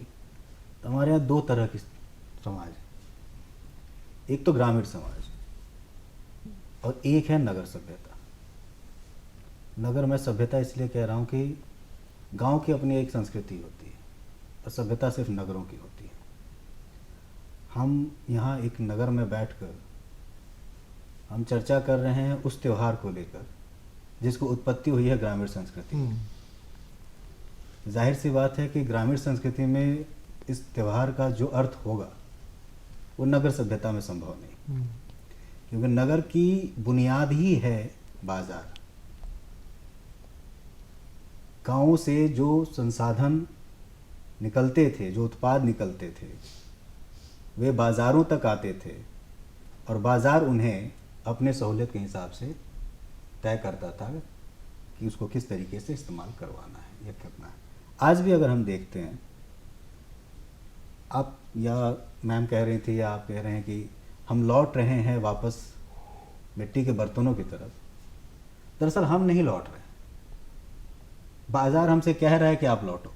तो हमारे यहाँ 2 तरह की समाज है। एक तो ग्रामीण समाज और एक है नगर सभ्यता। नगर में सभ्यता इसलिए कह रहा हूँ कि गांव की अपनी एक संस्कृति होती है और सभ्यता सिर्फ नगरों की होती है। हम यहाँ एक नगर में बैठकर हम चर्चा कर रहे हैं उस त्योहार को लेकर जिसको उत्पत्ति हुई है ग्रामीण संस्कृति। जाहिर सी बात है कि ग्रामीण संस्कृति में इस त्यौहार का जो अर्थ होगा वो नगर सभ्यता में संभव नहीं, क्योंकि नगर की बुनियाद ही है बाजार। गाँव से जो संसाधन निकलते थे, जो उत्पाद निकलते थे, वे बाज़ारों तक आते थे और बाज़ार उन्हें अपने सहूलियत के हिसाब से तय करता था कि उसको किस तरीके से इस्तेमाल करवाना है या करना है। आज भी अगर हम देखते हैं, आप या मैम कह रही थी या आप कह रहे हैं कि हम लौट रहे हैं वापस मिट्टी के बर्तनों की तरफ। दरअसल हम नहीं लौट रहे, बाज़ार हमसे कह रहा है कि आप लौटो।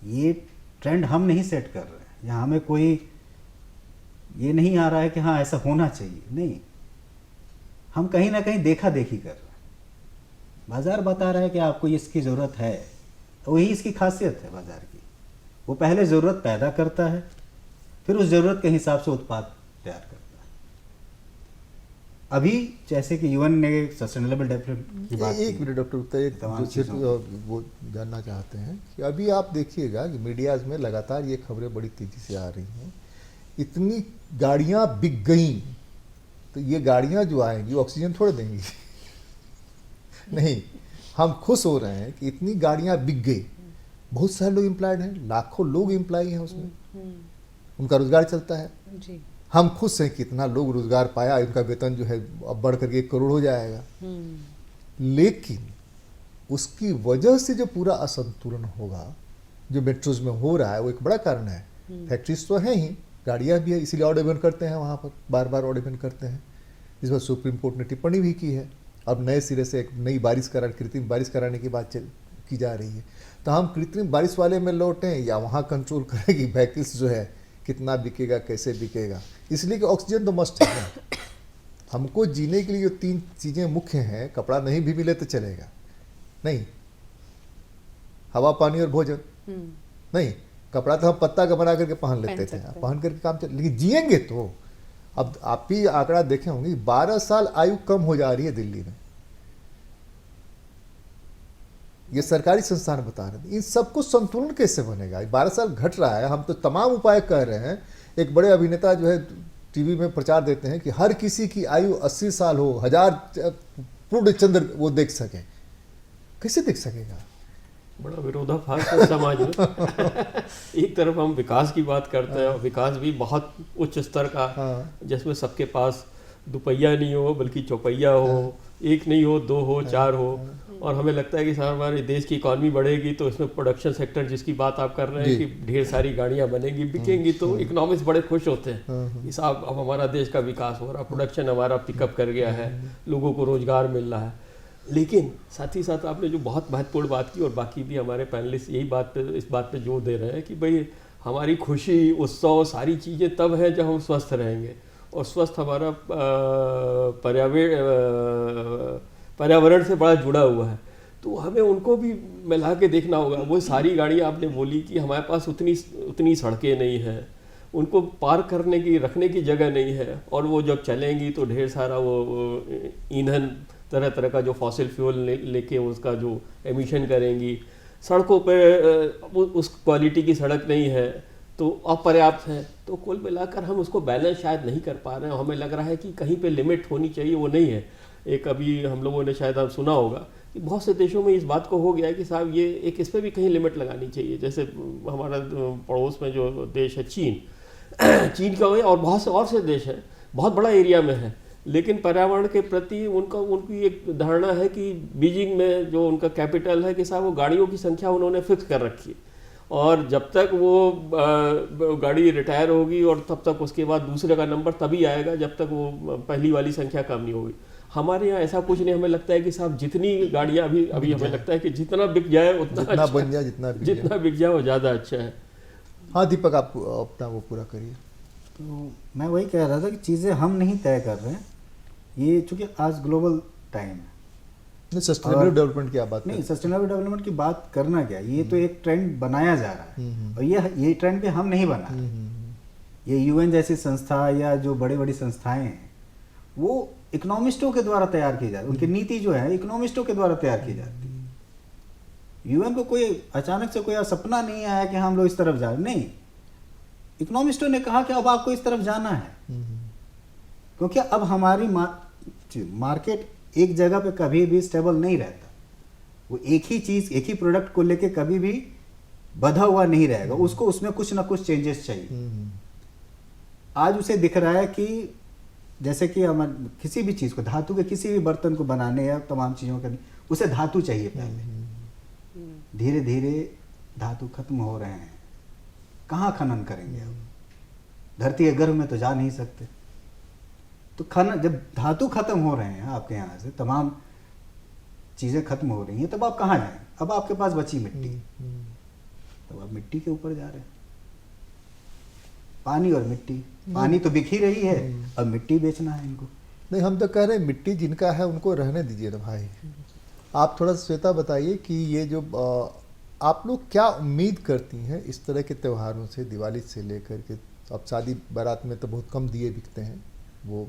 ये ट्रेंड हम नहीं सेट कर रहे हैं, यहाँ हमें कोई ये नहीं आ रहा है कि हाँ ऐसा होना चाहिए, नहीं। हम कहीं ना कहीं देखा देखी कर रहे हैं। बाज़ार बता रहा है कि आपको इसकी ज़रूरत है, वही इसकी खासियत है बाज़ार की। वो पहले ज़रूरत पैदा करता है, फिर उस ज़रूरत के हिसाब से उत्पाद तैयार करता है। अभी जैसे कि यूएन ने सस्टेनेबल डेवलपमेंट की बात, एक मिनट डॉक्टर उत्तर वो जानना चाहते हैं कि अभी आप देखिएगा कि मीडियाज़ में लगातार ये खबरें बड़ी तेज़ी से आ रही हैं, इतनी गाड़ियाँ बिक गई तो ये गाड़ियां जो आएंगी ऑक्सीजन थोड़े देंगी नहीं, हम खुश हो रहे हैं कि इतनी गाड़ियां बिक गई, बहुत सारे लोग एम्प्लॉयड हैं, लाखों लोग एम्प्लॉय हैं उसमें, उनका रोजगार चलता है। जी। हम खुश हैं कि इतना लोग रोजगार पाया, उनका वेतन जो है अब बढ़ करके 1 करोड़ हो जाएगा। लेकिन उसकी वजह से जो पूरा असंतुलन होगा जो मेट्रोज में हो रहा है वो एक बड़ा कारण है। फैक्ट्रीज तो है ही, गाड़ियां भी है, इसीलिए ऑड इवन करते हैं वहाँ पर, बार बार ऑड इवन करते हैं। इस बार सुप्रीम कोर्ट ने टिप्पणी भी की है, अब नए सिरे से एक नई बारिश कृत्रिम बारिश कराने की बात की जा रही है। तो हम कृत्रिम बारिश वाले में लौटें या वहाँ कंट्रोल करें कि व्हीकल्स जो है कितना बिकेगा, कैसे बिकेगा। इसलिए कि ऑक्सीजन तो मस्ट है, हमको जीने के लिए जो 3 चीज़ें मुख्य हैं, कपड़ा नहीं भी मिले तो चलेगा नहीं, हवा पानी और भोजन नहीं, कपड़ा तो हम पत्ता का बना करके पहन लेते थे, पहन करके काम चल, लेकिन जिएंगे तो। अब आप ही आंकड़ा देखे होंगे 12 साल आयु कम हो जा रही है दिल्ली में, ये सरकारी संस्थान बता रहे हैं। इन सबको संतुलन कैसे बनेगा? 12 साल घट रहा है, हम तो तमाम उपाय कर रहे हैं। एक बड़े अभिनेता जो है टीवी में प्रचार देते हैं कि हर किसी की आयु 80 साल हो, 1000 पूर्ण चंद्र वो देख सके, कैसे देख सकेगा? बड़ा विरोधाभास है समाज में एक तरफ हम विकास की बात करते हैं, और विकास भी बहुत उच्च स्तर का, जिसमें सबके पास दुपहिया नहीं हो बल्कि चौपहिया हो, एक नहीं हो, 2 हो, 4 हो। और हमें लगता है कि सर हमारे देश की इकॉनमी बढ़ेगी तो इसमें प्रोडक्शन सेक्टर जिसकी बात आप कर रहे हैं कि ढेर सारी गाड़ियां बनेंगी, बिकेंगी, तो इकोनॉमिक्स बड़े खुश होते हैं कि साहब अब हमारा देश का विकास हो रहा, प्रोडक्शन हमारा पिकअप कर गया है, लोगों को रोजगार मिल रहा है। लेकिन साथ ही साथ आपने जो बहुत महत्वपूर्ण बात की, और बाकी भी हमारे पैनलिस्ट यही इस बात पे जोर दे रहे हैं कि भाई हमारी खुशी, उत्सव, सारी चीज़ें तब हैं जब हम स्वस्थ रहेंगे, और स्वस्थ हमारा पर्यावरण से बड़ा जुड़ा हुआ है। तो हमें उनको भी मिला के देखना होगा। वो सारी गाड़ियाँ आपने बोली कि हमारे पास उतनी सड़कें नहीं हैं, उनको पार्क करने की, रखने की जगह नहीं है, और वो जब चलेंगी तो ढेर सारा वो ईंधन, तरह तरह का जो फॉसिल फ्यूल लेके उसका जो एमिशन करेंगी। सड़कों पे उस क्वालिटी की सड़क नहीं है तो अपर्याप्त है। तो कुल मिलाकर हम उसको बैलेंस शायद नहीं कर पा रहे हैं। हमें लग रहा है कि कहीं पे लिमिट होनी चाहिए, वो नहीं है। एक अभी हम लोगों ने शायद आप सुना होगा कि बहुत से देशों में इस बात को हो गया है कि साहब ये एक इस पर भी कहीं लिमिट लगानी चाहिए। जैसे हमारा पड़ोस में जो देश है चीन चीन का, और बहुत से और से देश हैं, बहुत बड़ा एरिया में है, लेकिन पर्यावरण के प्रति उनकी एक धारणा है कि बीजिंग में जो उनका कैपिटल है कि साहब वो गाड़ियों की संख्या उन्होंने फिक्स कर रखी है, और जब तक वो गाड़ी रिटायर होगी और तब तक उसके बाद दूसरे का नंबर तभी आएगा जब तक वो पहली वाली संख्या कम नहीं होगी। हमारे यहाँ ऐसा कुछ नहीं। हमें लगता है कि साहब जितनी गाड़ियाँ अभी हमें लगता है कि जितना बिक जाए उतना जितना अच्छा, बन जाए, जितना बिक जाए वो ज़्यादा अच्छा है। हाँ दीपक, आप अपना वो पूरा करिए। तो मैं वही कह रहा था कि चीज़ें हम नहीं तय कर रहे हैं, ये चूँकि आज ग्लोबल टाइम है। नहीं, सस्टेनेबल डेवलपमेंट की आप बात नहीं, सस्टेनेबल डेवलपमेंट की बात करना क्या, ये तो एक ट्रेंड बनाया जा रहा है, और ये ट्रेंड पे हम नहीं बना रहे। ये यूएन जैसी संस्था या जो बड़ी बड़ी संस्थाएं हैं वो इकोनॉमिस्टों के द्वारा तैयार की जाती है, उनकी नीति जो है इकोनॉमिस्टों के द्वारा तैयार की जाती है। यूएन को कोई अचानक से कोई सपना नहीं आया कि हम लोग इस तरफ जाए, नहीं, इकोनॉमिस्टों ने कहा कि अब आपको इस तरफ जाना है, क्योंकि अब हमारी मार्केट एक जगह पे कभी भी स्टेबल नहीं रहता। वो एक ही चीज, एक ही प्रोडक्ट को लेके कभी भी बधा हुआ नहीं रहेगा, उसको उसमें कुछ ना कुछ चेंजेस चाहिए। आज उसे दिख रहा है कि जैसे कि हम किसी भी चीज को, धातु के किसी भी बर्तन को बनाने या तमाम चीजों के, उसे धातु चाहिए पहले। धीरे धीरे धातु खत्म हो रहे हैं, कहाँ खनन करेंगे अब? धरती के गर्भ में तो जा नहीं सकते। तो खनन, जब धातु खत्म हो रहे हैं आपके यहाँ से, तमाम चीजें खत्म हो रही हैं, तब आप कहाँ जाएं? अब आपके पास बची मिट्टी, तब आप मिट्टी के ऊपर जा रहे हैं। पानी और मिट्टी, पानी तो बिक ही रही है, अब मिट्टी बेचना है इनको। नहीं, हम तो कह रहे हैं मिट्टी जिनका है उनको रहने दीजिए ना भाई। आप थोड़ा श्वेता बताइए कि ये जो आप लोग क्या उम्मीद करती हैं इस तरह के त्योहारों से, दिवाली से लेकर के? अब शादी बारात में तो बहुत कम दिए बिकते हैं, वो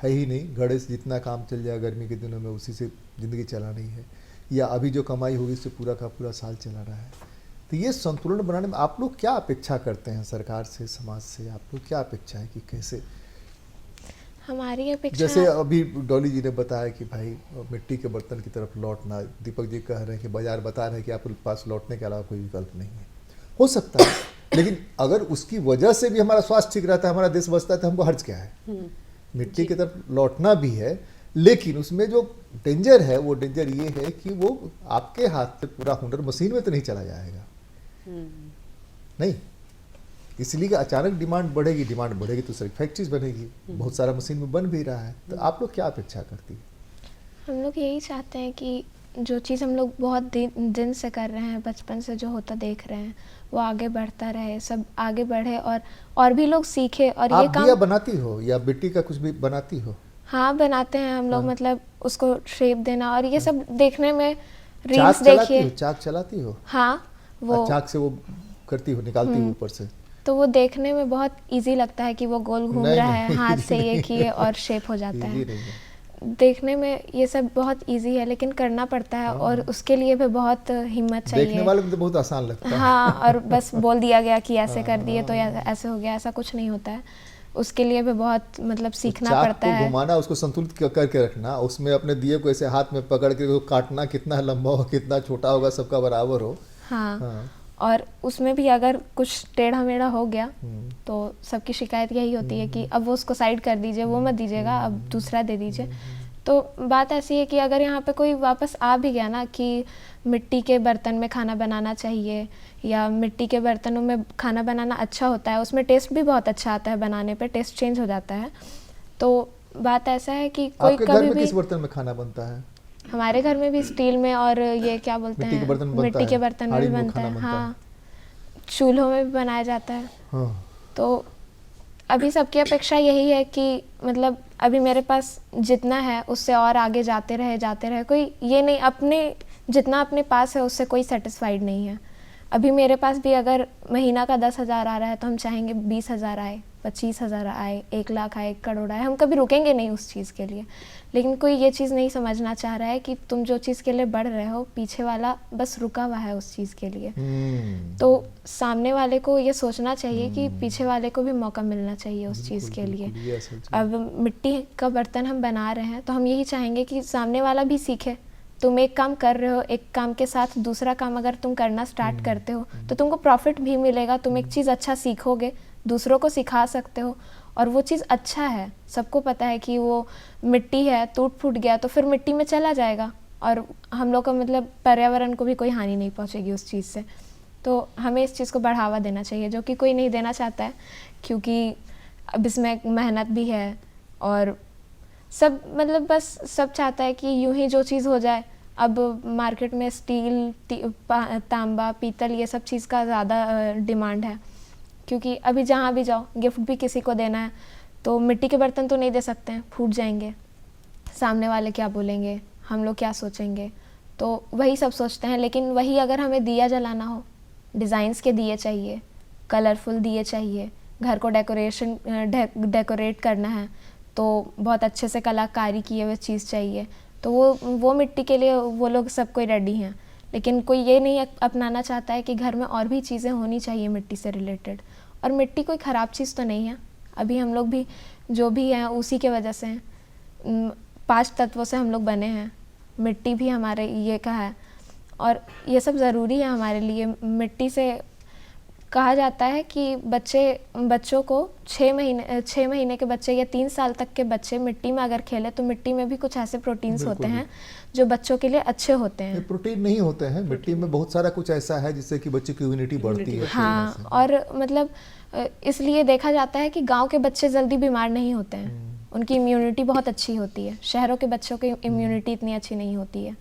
है ही नहीं। घड़े से जितना काम चल जाए गर्मी के दिनों में उसी से ज़िंदगी चलानी है, या अभी जो कमाई होगी उससे पूरा का पूरा साल चला रहा है। तो ये संतुलन बनाने में आप लोग क्या अपेक्षा करते हैं सरकार से, समाज से? आप लोग क्या अपेक्षा है कि कैसे? हमारी अपेक्षा जैसे अभी डॉली जी ने बताया कि भाई मिट्टी के बर्तन की तरफ लौटना, दीपक जी कह रहे हैं कि बाजार बता रहे हैं कि आपके पास लौटने के अलावा कोई विकल्प नहीं है, हो सकता है, लेकिन अगर उसकी वजह से भी हमारा स्वास्थ्य ठीक रहता है, हमारा देश बचता है, तो हमको हर्ज क्या है? मिट्टी की तरफ लौटना भी है, लेकिन उसमें जो डेंजर है वो डेंजर ये है कि वो आपके हाथ से पूरा हुनर मशीन में तो नहीं चला जाएगा, नहीं, इसलिए कि अचानक डिमांड बढ़ेगी तो सारी फैक्ट्रीज बनेगी, बहुत सारा मशीन में बन भी रहा है। तो आप लोग क्या अपेक्षा करती है? हम लोग यही चाहते हैं कि जो चीज़ हम लोग बहुत दिन से कर रहे हैं, बचपन से जो होता देख रहे हैं, वो आगे बढ़ता रहे, सब आगे बढ़े और भी लोग सीखे। और आप ये काम दिया बनाती हो या मिट्टी का कुछ भी बनाती हो? हाँ बनाते हैं हम लोग, मतलब उसको शेप देना और ये सब देखने में रील्स चाक चलाती देखिए। हो? चाक चलाती हो? हाँ वो चाक से वो करती हो, निकालती हो ऊपर से? तो वो देखने में बहुत इजी लगता है कि वो गोल घूम नहीं, रहा है, नहीं, हाथ से ये नहीं किए है। और शेप हो जाता Easy है। नहीं है। देखने में ये सब बहुत इजी है, लेकिन करना पड़ता है और उसके लिए भी बहुत हिम्मत चाहिए। देखने वाले को तो बहुत आसान लगता है। हाँ, और बस बोल दिया गया कि ऐसे कर दिए तो ऐसे हो गया, ऐसा कुछ नहीं होता है। उसके लिए भी बहुत मतलब सीखना चाक पड़ता को है। घुमाना, उसको संतुलित करके रखना, उसमें अपने दिए को ऐसे हाथ में पकड़ के उसको काटना, कितना लंबा हो कितना छोटा होगा सबका बराबर हो। हाँ, और उसमें भी अगर कुछ टेढ़ा मेढ़ा हो गया तो सबकी शिकायत यही होती है कि अब वो उसको साइड कर दीजिए, वो मत दीजिएगा, अब दूसरा दे दीजिए। तो बात ऐसी है कि अगर यहाँ पे कोई वापस आ भी गया ना कि मिट्टी के बर्तन में खाना बनाना चाहिए या मिट्टी के बर्तनों में खाना बनाना अच्छा होता है, उसमें टेस्ट भी बहुत अच्छा आता है, बनाने पे टेस्ट चेंज हो जाता है। तो बात ऐसा है कि कोई आपके घर कभी में भी किस बर्तन में खाना बनता है? हमारे घर में भी स्टील में और ये क्या बोलते मिट्टी के हैं बर्तन में बनता मिट्टी के है? बर्तन में हांडी भी में बनता खाना है। बनता है? हाँ, चूल्हों में भी बनाया जाता है। हाँ। तो अभी सबकी अपेक्षा यही है कि मतलब अभी मेरे पास जितना है उससे और आगे जाते रहे। कोई ये नहीं, अपने जितना अपने पास है उससे कोई सेटिस्फाइड नहीं है। अभी मेरे पास भी अगर महीना का 10,000 आ रहा है तो हम चाहेंगे 20,000 आए, 25,000 आए, 1 लाख आए, 1 करोड़ आए, हम कभी रुकेंगे नहीं उस चीज़ के लिए। लेकिन कोई ये चीज़ नहीं समझना चाह रहा है कि तुम जो चीज़ के लिए बढ़ रहे हो, पीछे वाला बस रुका हुआ है उस चीज़ के लिए। तो सामने वाले को ये सोचना चाहिए कि पीछे वाले को भी मौका मिलना चाहिए उस चीज़ के लिए। ये असल चीज़। अब मिट्टी का बर्तन हम बना रहे हैं तो हम यही चाहेंगे कि सामने वाला भी सीखे। तुम एक काम कर रहे हो, एक काम के साथ दूसरा काम अगर तुम करना स्टार्ट करते हो तो तुमको प्रॉफिट भी मिलेगा, तुम एक चीज़ अच्छा सीखोगे, दूसरों को सिखा सकते हो और वो चीज़ अच्छा है। सबको पता है कि वो मिट्टी है, टूट फूट गया तो फिर मिट्टी में चला जाएगा और हम लोग का मतलब पर्यावरण को भी कोई हानि नहीं पहुंचेगी उस चीज़ से। तो हमें इस चीज़ को बढ़ावा देना चाहिए, जो कि कोई नहीं देना चाहता है, क्योंकि अब इसमें मेहनत भी है और सब मतलब बस सब चाहता है कि यूं ही जो चीज़ हो जाए। अब मार्केट में स्टील, तांबा, पीतल ये सब चीज़ का ज़्यादा डिमांड है, क्योंकि अभी जहाँ भी जाओ गिफ्ट भी किसी को देना है तो मिट्टी के बर्तन तो नहीं दे सकते हैं, फूट जाएंगे, सामने वाले क्या बोलेंगे, हम लोग क्या सोचेंगे, तो वही सब सोचते हैं। लेकिन वही अगर हमें दिया जलाना हो, डिज़ाइंस के दिए चाहिए, कलरफुल दिए चाहिए, घर को डेकोरेट करना है तो बहुत अच्छे से कलाकारी किए हुए चीज़ चाहिए, तो वो मिट्टी के लिए वो लोग सब कोई रेडी हैं। लेकिन कोई ये नहीं अपनाना चाहता है कि घर में और भी चीज़ें होनी चाहिए मिट्टी से रिलेटेड। और मिट्टी कोई ख़राब चीज़ तो नहीं है, अभी हम लोग भी जो भी हैं उसी के वजह से हैं, 5 तत्वों से हम लोग बने हैं, मिट्टी भी हमारे ये का है और ये सब ज़रूरी है हमारे लिए। मिट्टी से कहा जाता है कि बच्चों को 6 महीने के बच्चे या 3 साल तक के बच्चे मिट्टी में अगर खेले तो मिट्टी में भी कुछ ऐसे प्रोटीन्स होते हैं जो बच्चों के लिए अच्छे होते हैं। प्रोटीन नहीं होते हैं मिट्टी में, बहुत सारा कुछ ऐसा है जिससे कि बच्चे की इम्यूनिटी बढ़ती है। हाँ, और मतलब इसलिए देखा जाता है कि गांव के बच्चे जल्दी बीमार नहीं होते हैं, उनकी इम्यूनिटी बहुत अच्छी होती है। शहरों के बच्चों की इम्यूनिटी इतनी अच्छी नहीं होती है,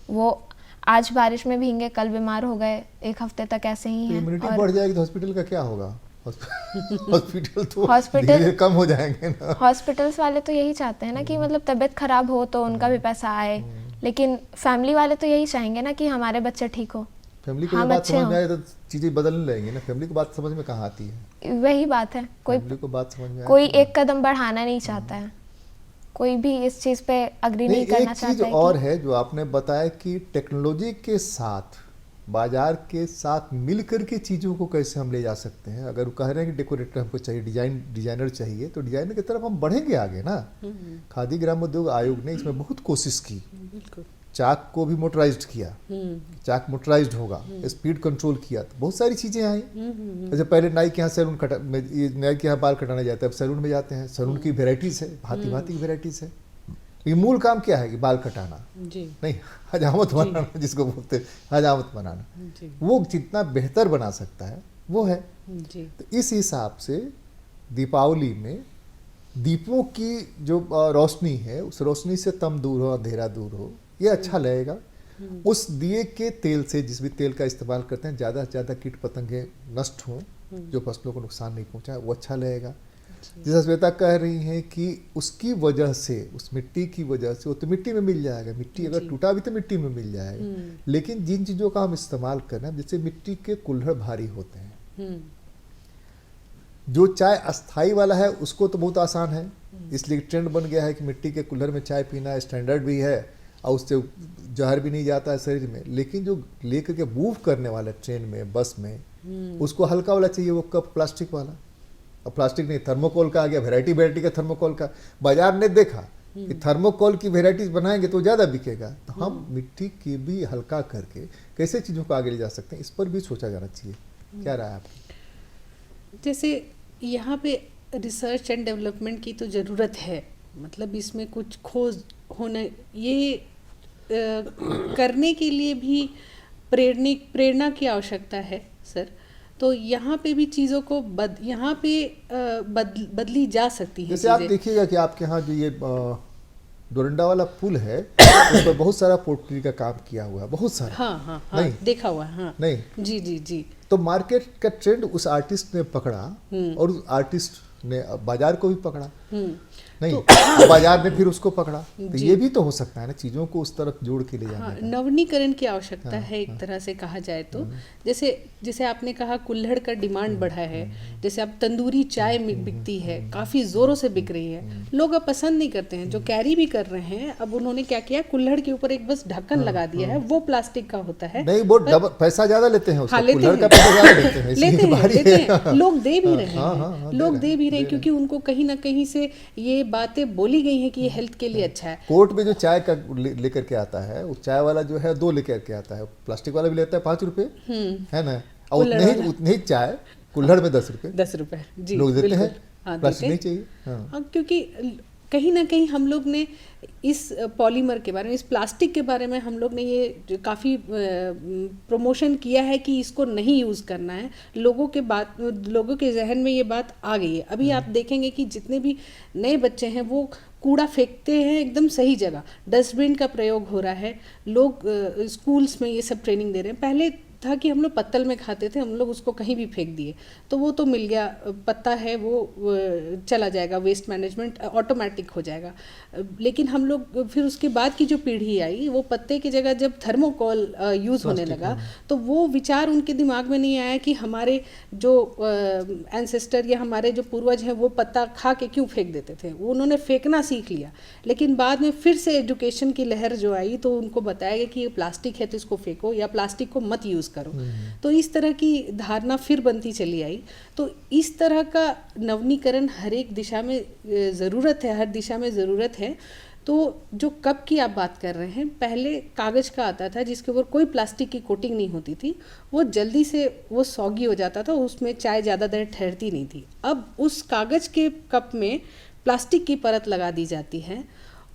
वो आज बारिश में भीगे कल बीमार हो गए, 1 हफ्ते तक ऐसे ही हैं। इम्यूनिटी बढ़ जाएगी तो हॉस्पिटल का क्या होगा? हॉस्पिटल तो धीरे कम हो जाएंगे ना। हॉस्पिटल्स वाले तो यही चाहते हैं ना कि मतलब तबीयत खराब हो तो उनका भी पैसा आए, लेकिन फैमिली वाले तो यही चाहेंगे ना कि हमारे बच्चे ठीक हो, फैमिली को बात समझ में आए तो चीजें बदलने लगेंगी ना। फैमिली को बात समझ में कहाँ आती है? वही बात है, फैमिली को बात समझ में कोई एक कदम बढ़ाना नहीं चाहता है, कोई भी इस चीज पे अग्री नहीं करना चाहता है। और है जो आपने बताया कि टेक्नोलॉजी के साथ बाजार के साथ मिलकर के चीज़ों को कैसे हम ले जा सकते हैं। अगर वो कह रहे हैं कि डेकोरेटर हमको चाहिए, डिजाइनर चाहिए, तो डिजाइनर की तरफ हम बढ़ेंगे आगे ना। खादी ग्रामोद्योग आयोग ने इसमें बहुत कोशिश की, चाक को भी मोटराइज्ड किया, चाक मोटराइज्ड होगा, स्पीड कंट्रोल किया, तो बहुत सारी चीज़ें आई। जैसे पहले नाई के यहाँ सैलून नाई के यहाँ बाल कटाने जाते हैं, अब सैलून में जाते हैं। सैलून की वेराइटीज़ है, भांति भांति की वेराइटीज़ है। ये मूल काम क्या है कि बाल कटाना जी नहीं, हजामत बनाना जिसको बोलते हैं, हजामत बनाना, जी वो जितना बेहतर बना सकता है वो है। जी तो इस हिसाब से दीपावली में दीपों की जो रोशनी है, उस रोशनी से तम दूर हो, अंधेरा दूर हो, ये अच्छा लगेगा। उस दिए के तेल से, जिस भी तेल का इस्तेमाल करते हैं, ज़्यादा से ज़्यादा कीट पतंगे नष्ट हों, जो फसलों को नुकसान नहीं पहुंचाए, वो अच्छा लगेगा। जैसा श्वेता कह रही हैं कि उसकी वजह से, उस मिट्टी की वजह से, वो तो मिट्टी में मिल जाएगा, मिट्टी अगर टूटा भी तो मिट्टी में मिल जाएगा। लेकिन जिन चीज़ों का हम इस्तेमाल कर रहे हैं, जैसे मिट्टी के कुल्हड़ भारी होते हैं, जो चाय अस्थाई वाला है उसको तो बहुत आसान है, इसलिए ट्रेंड बन गया है कि मिट्टी के कुल्हड़ में चाय पीना स्टैंडर्ड भी है और उससे जहर भी नहीं जाता है शरीर में। लेकिन जो लेकर के मूव करने वाला ट्रेन में, बस में, उसको हल्का वाला चाहिए, वो कप प्लास्टिक वाला। अब प्लास्टिक नहीं, थर्मोकोल का आ गया, वैरायटी का थर्मोकोल का। बाजार ने देखा कि थर्मोकोल की वेराइटीज बनाएंगे तो ज़्यादा बिकेगा, तो हम मिट्टी की भी हल्का करके कैसे चीज़ों को आगे ले जा सकते हैं, इस पर भी सोचा जाना चाहिए। क्या राय है आपकी? जैसे यहाँ पे रिसर्च एंड डेवलपमेंट की तो ज़रूरत है, मतलब इसमें कुछ खोज होना, ये करने के लिए भी प्रेरणा की आवश्यकता है सर। तो यहाँ पे भी चीज़ों को यहाँ पे बदली जा सकती है। जैसे आप देखिएगा कि आपके यहाँ जो ये डोरंडा वाला पुल है, उस पर बहुत सारा पोर्ट्री का काम किया हुआ है, बहुत सारा। हाँ, नहीं देखा हुआ है, हाँ नहीं जी जी जी। तो मार्केट का ट्रेंड उस आर्टिस्ट ने पकड़ा और उस आर्टिस्ट ने बाजार को भी पकड़ा, नहीं तो बाजार ने फिर उसको पकड़ा। तो ये भी तो हो सकता है ना, चीज़ों को उस तरफ जोड़ के ले जाने हाँ, का। नवीनीकरण की आवश्यकता है एक तरह से कहा जाए तो। जैसे आपने कहा कुल्हड़ का डिमांड बढ़ा है, जैसे अब तंदूरी चाय बिकती है, काफ़ी ज़ोरों से बिक रही है, लोग अब पसंद नहीं करते हैं। जो कैरी भी कर रहे हैं, अब उन्होंने क्या किया, कुल्हड़ के ऊपर एक बस ढक्कन लगा दिया है, वो प्लास्टिक का होता है। नहीं, वो डबल पैसा ज़्यादा लेते हैं उसका, हाँ, लेते कुल्हड़ हैं। का पैसा ज़्यादा लेते हैं, इसलिए लेते हैं, लोग दे भी रहे हाँ, हैं, लोग दे भी रहे हैं, क्योंकि उनको कहीं ना कहीं से ये बातें बोली गई हैं कि ये हेल्थ के लिए अच्छा है। कोर्ट में जो चाय का लेकर के आता है, वो चाय वाला जो है 2 लेकर के आता है, प्लास्टिक वाला भी लेता है 5 रुपए, है ना, और उतने ही चाय कुल्हड़ में 10 रुपए, 10 रुपए जी लोग देते हैं। हाँ, प्लास्टिक देते नहीं चाहिए। हाँ, क्योंकि कहीं ना कहीं हम लोग ने इस पॉलीमर के बारे में, इस प्लास्टिक के बारे में हम लोग ने ये काफ़ी प्रमोशन किया है कि इसको नहीं यूज़ करना है। लोगों के जहन में ये बात आ गई है। अभी आप देखेंगे कि जितने भी नए बच्चे हैं वो कूड़ा फेंकते हैं एकदम सही जगह, डस्टबिन का प्रयोग हो रहा है। लोग स्कूल्स में ये सब ट्रेनिंग दे रहे हैं। पहले था कि हम लोग पत्तल में खाते थे, हम लोग उसको कहीं भी फेंक दिए, तो वो तो मिल गया, पत्ता है वो चला जाएगा, वेस्ट मैनेजमेंट ऑटोमेटिक हो जाएगा। लेकिन हम लोग फिर उसके बाद की जो पीढ़ी आई, वो पत्ते की जगह जब थर्मोकोल यूज़ होने लगा, तो वो विचार उनके दिमाग में नहीं आया कि हमारे जो एंसेस्टर या हमारे जो पूर्वज हैं वो पत्ता खा के क्यों फेंक देते थे। वो उन्होंने फेंकना सीख लिया, लेकिन बाद में फिर से एजुकेशन की लहर जो आई तो उनको बताया गया कि ये प्लास्टिक है तो इसको फेंको, या प्लास्टिक को मत यूज़ करो। तो इस तरह की धारणा फिर बनती चली आई। तो इस तरह का नवीनीकरण हर एक दिशा में ज़रूरत है, हर दिशा में ज़रूरत है। तो जो कप की आप बात कर रहे हैं, पहले कागज़ का आता था जिसके ऊपर कोई प्लास्टिक की कोटिंग नहीं होती थी, वो जल्दी से वो सौगी हो जाता था, उसमें चाय ज़्यादा देर ठहरती नहीं थी। अब उस कागज़ के कप में प्लास्टिक की परत लगा दी जाती है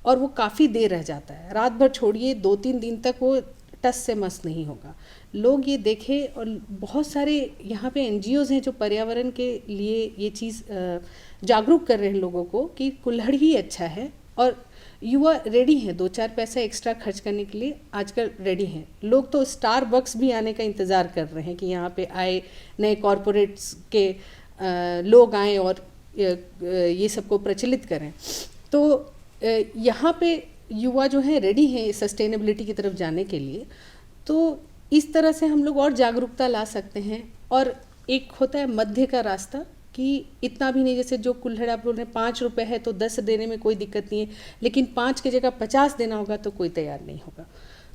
और वो काफ़ी देर रह जाता है। रात भर छोड़िए, 2-3 दिन तक वो टस से मस नहीं होगा। लोग ये देखें, और बहुत सारे यहाँ पे NGOs हैं जो पर्यावरण के लिए ये चीज़ जागरूक कर रहे हैं लोगों को कि कुल्हड़ ही अच्छा है। और युवा रेडी हैं, 2-4 पैसा एक्स्ट्रा खर्च करने के लिए आजकल रेडी हैं। लोग तो स्टारबक्स भी आने का इंतज़ार कर रहे हैं कि यहाँ पे आए, नए कॉरपोरेट्स के लोग आएँ और ये सबको प्रचलित करें। तो यहाँ पे युवा जो हैं रेडी हैं सस्टेनेबिलिटी की तरफ जाने के लिए। तो इस तरह से हम लोग और जागरूकता ला सकते हैं। और एक होता है मध्य का रास्ता कि इतना भी नहीं, जैसे जो कुल्हड़ आप बोल रहे हैं 5 रुपए है तो 10 देने में कोई दिक्कत नहीं है, लेकिन 5 की जगह 50 देना होगा तो कोई तैयार नहीं होगा।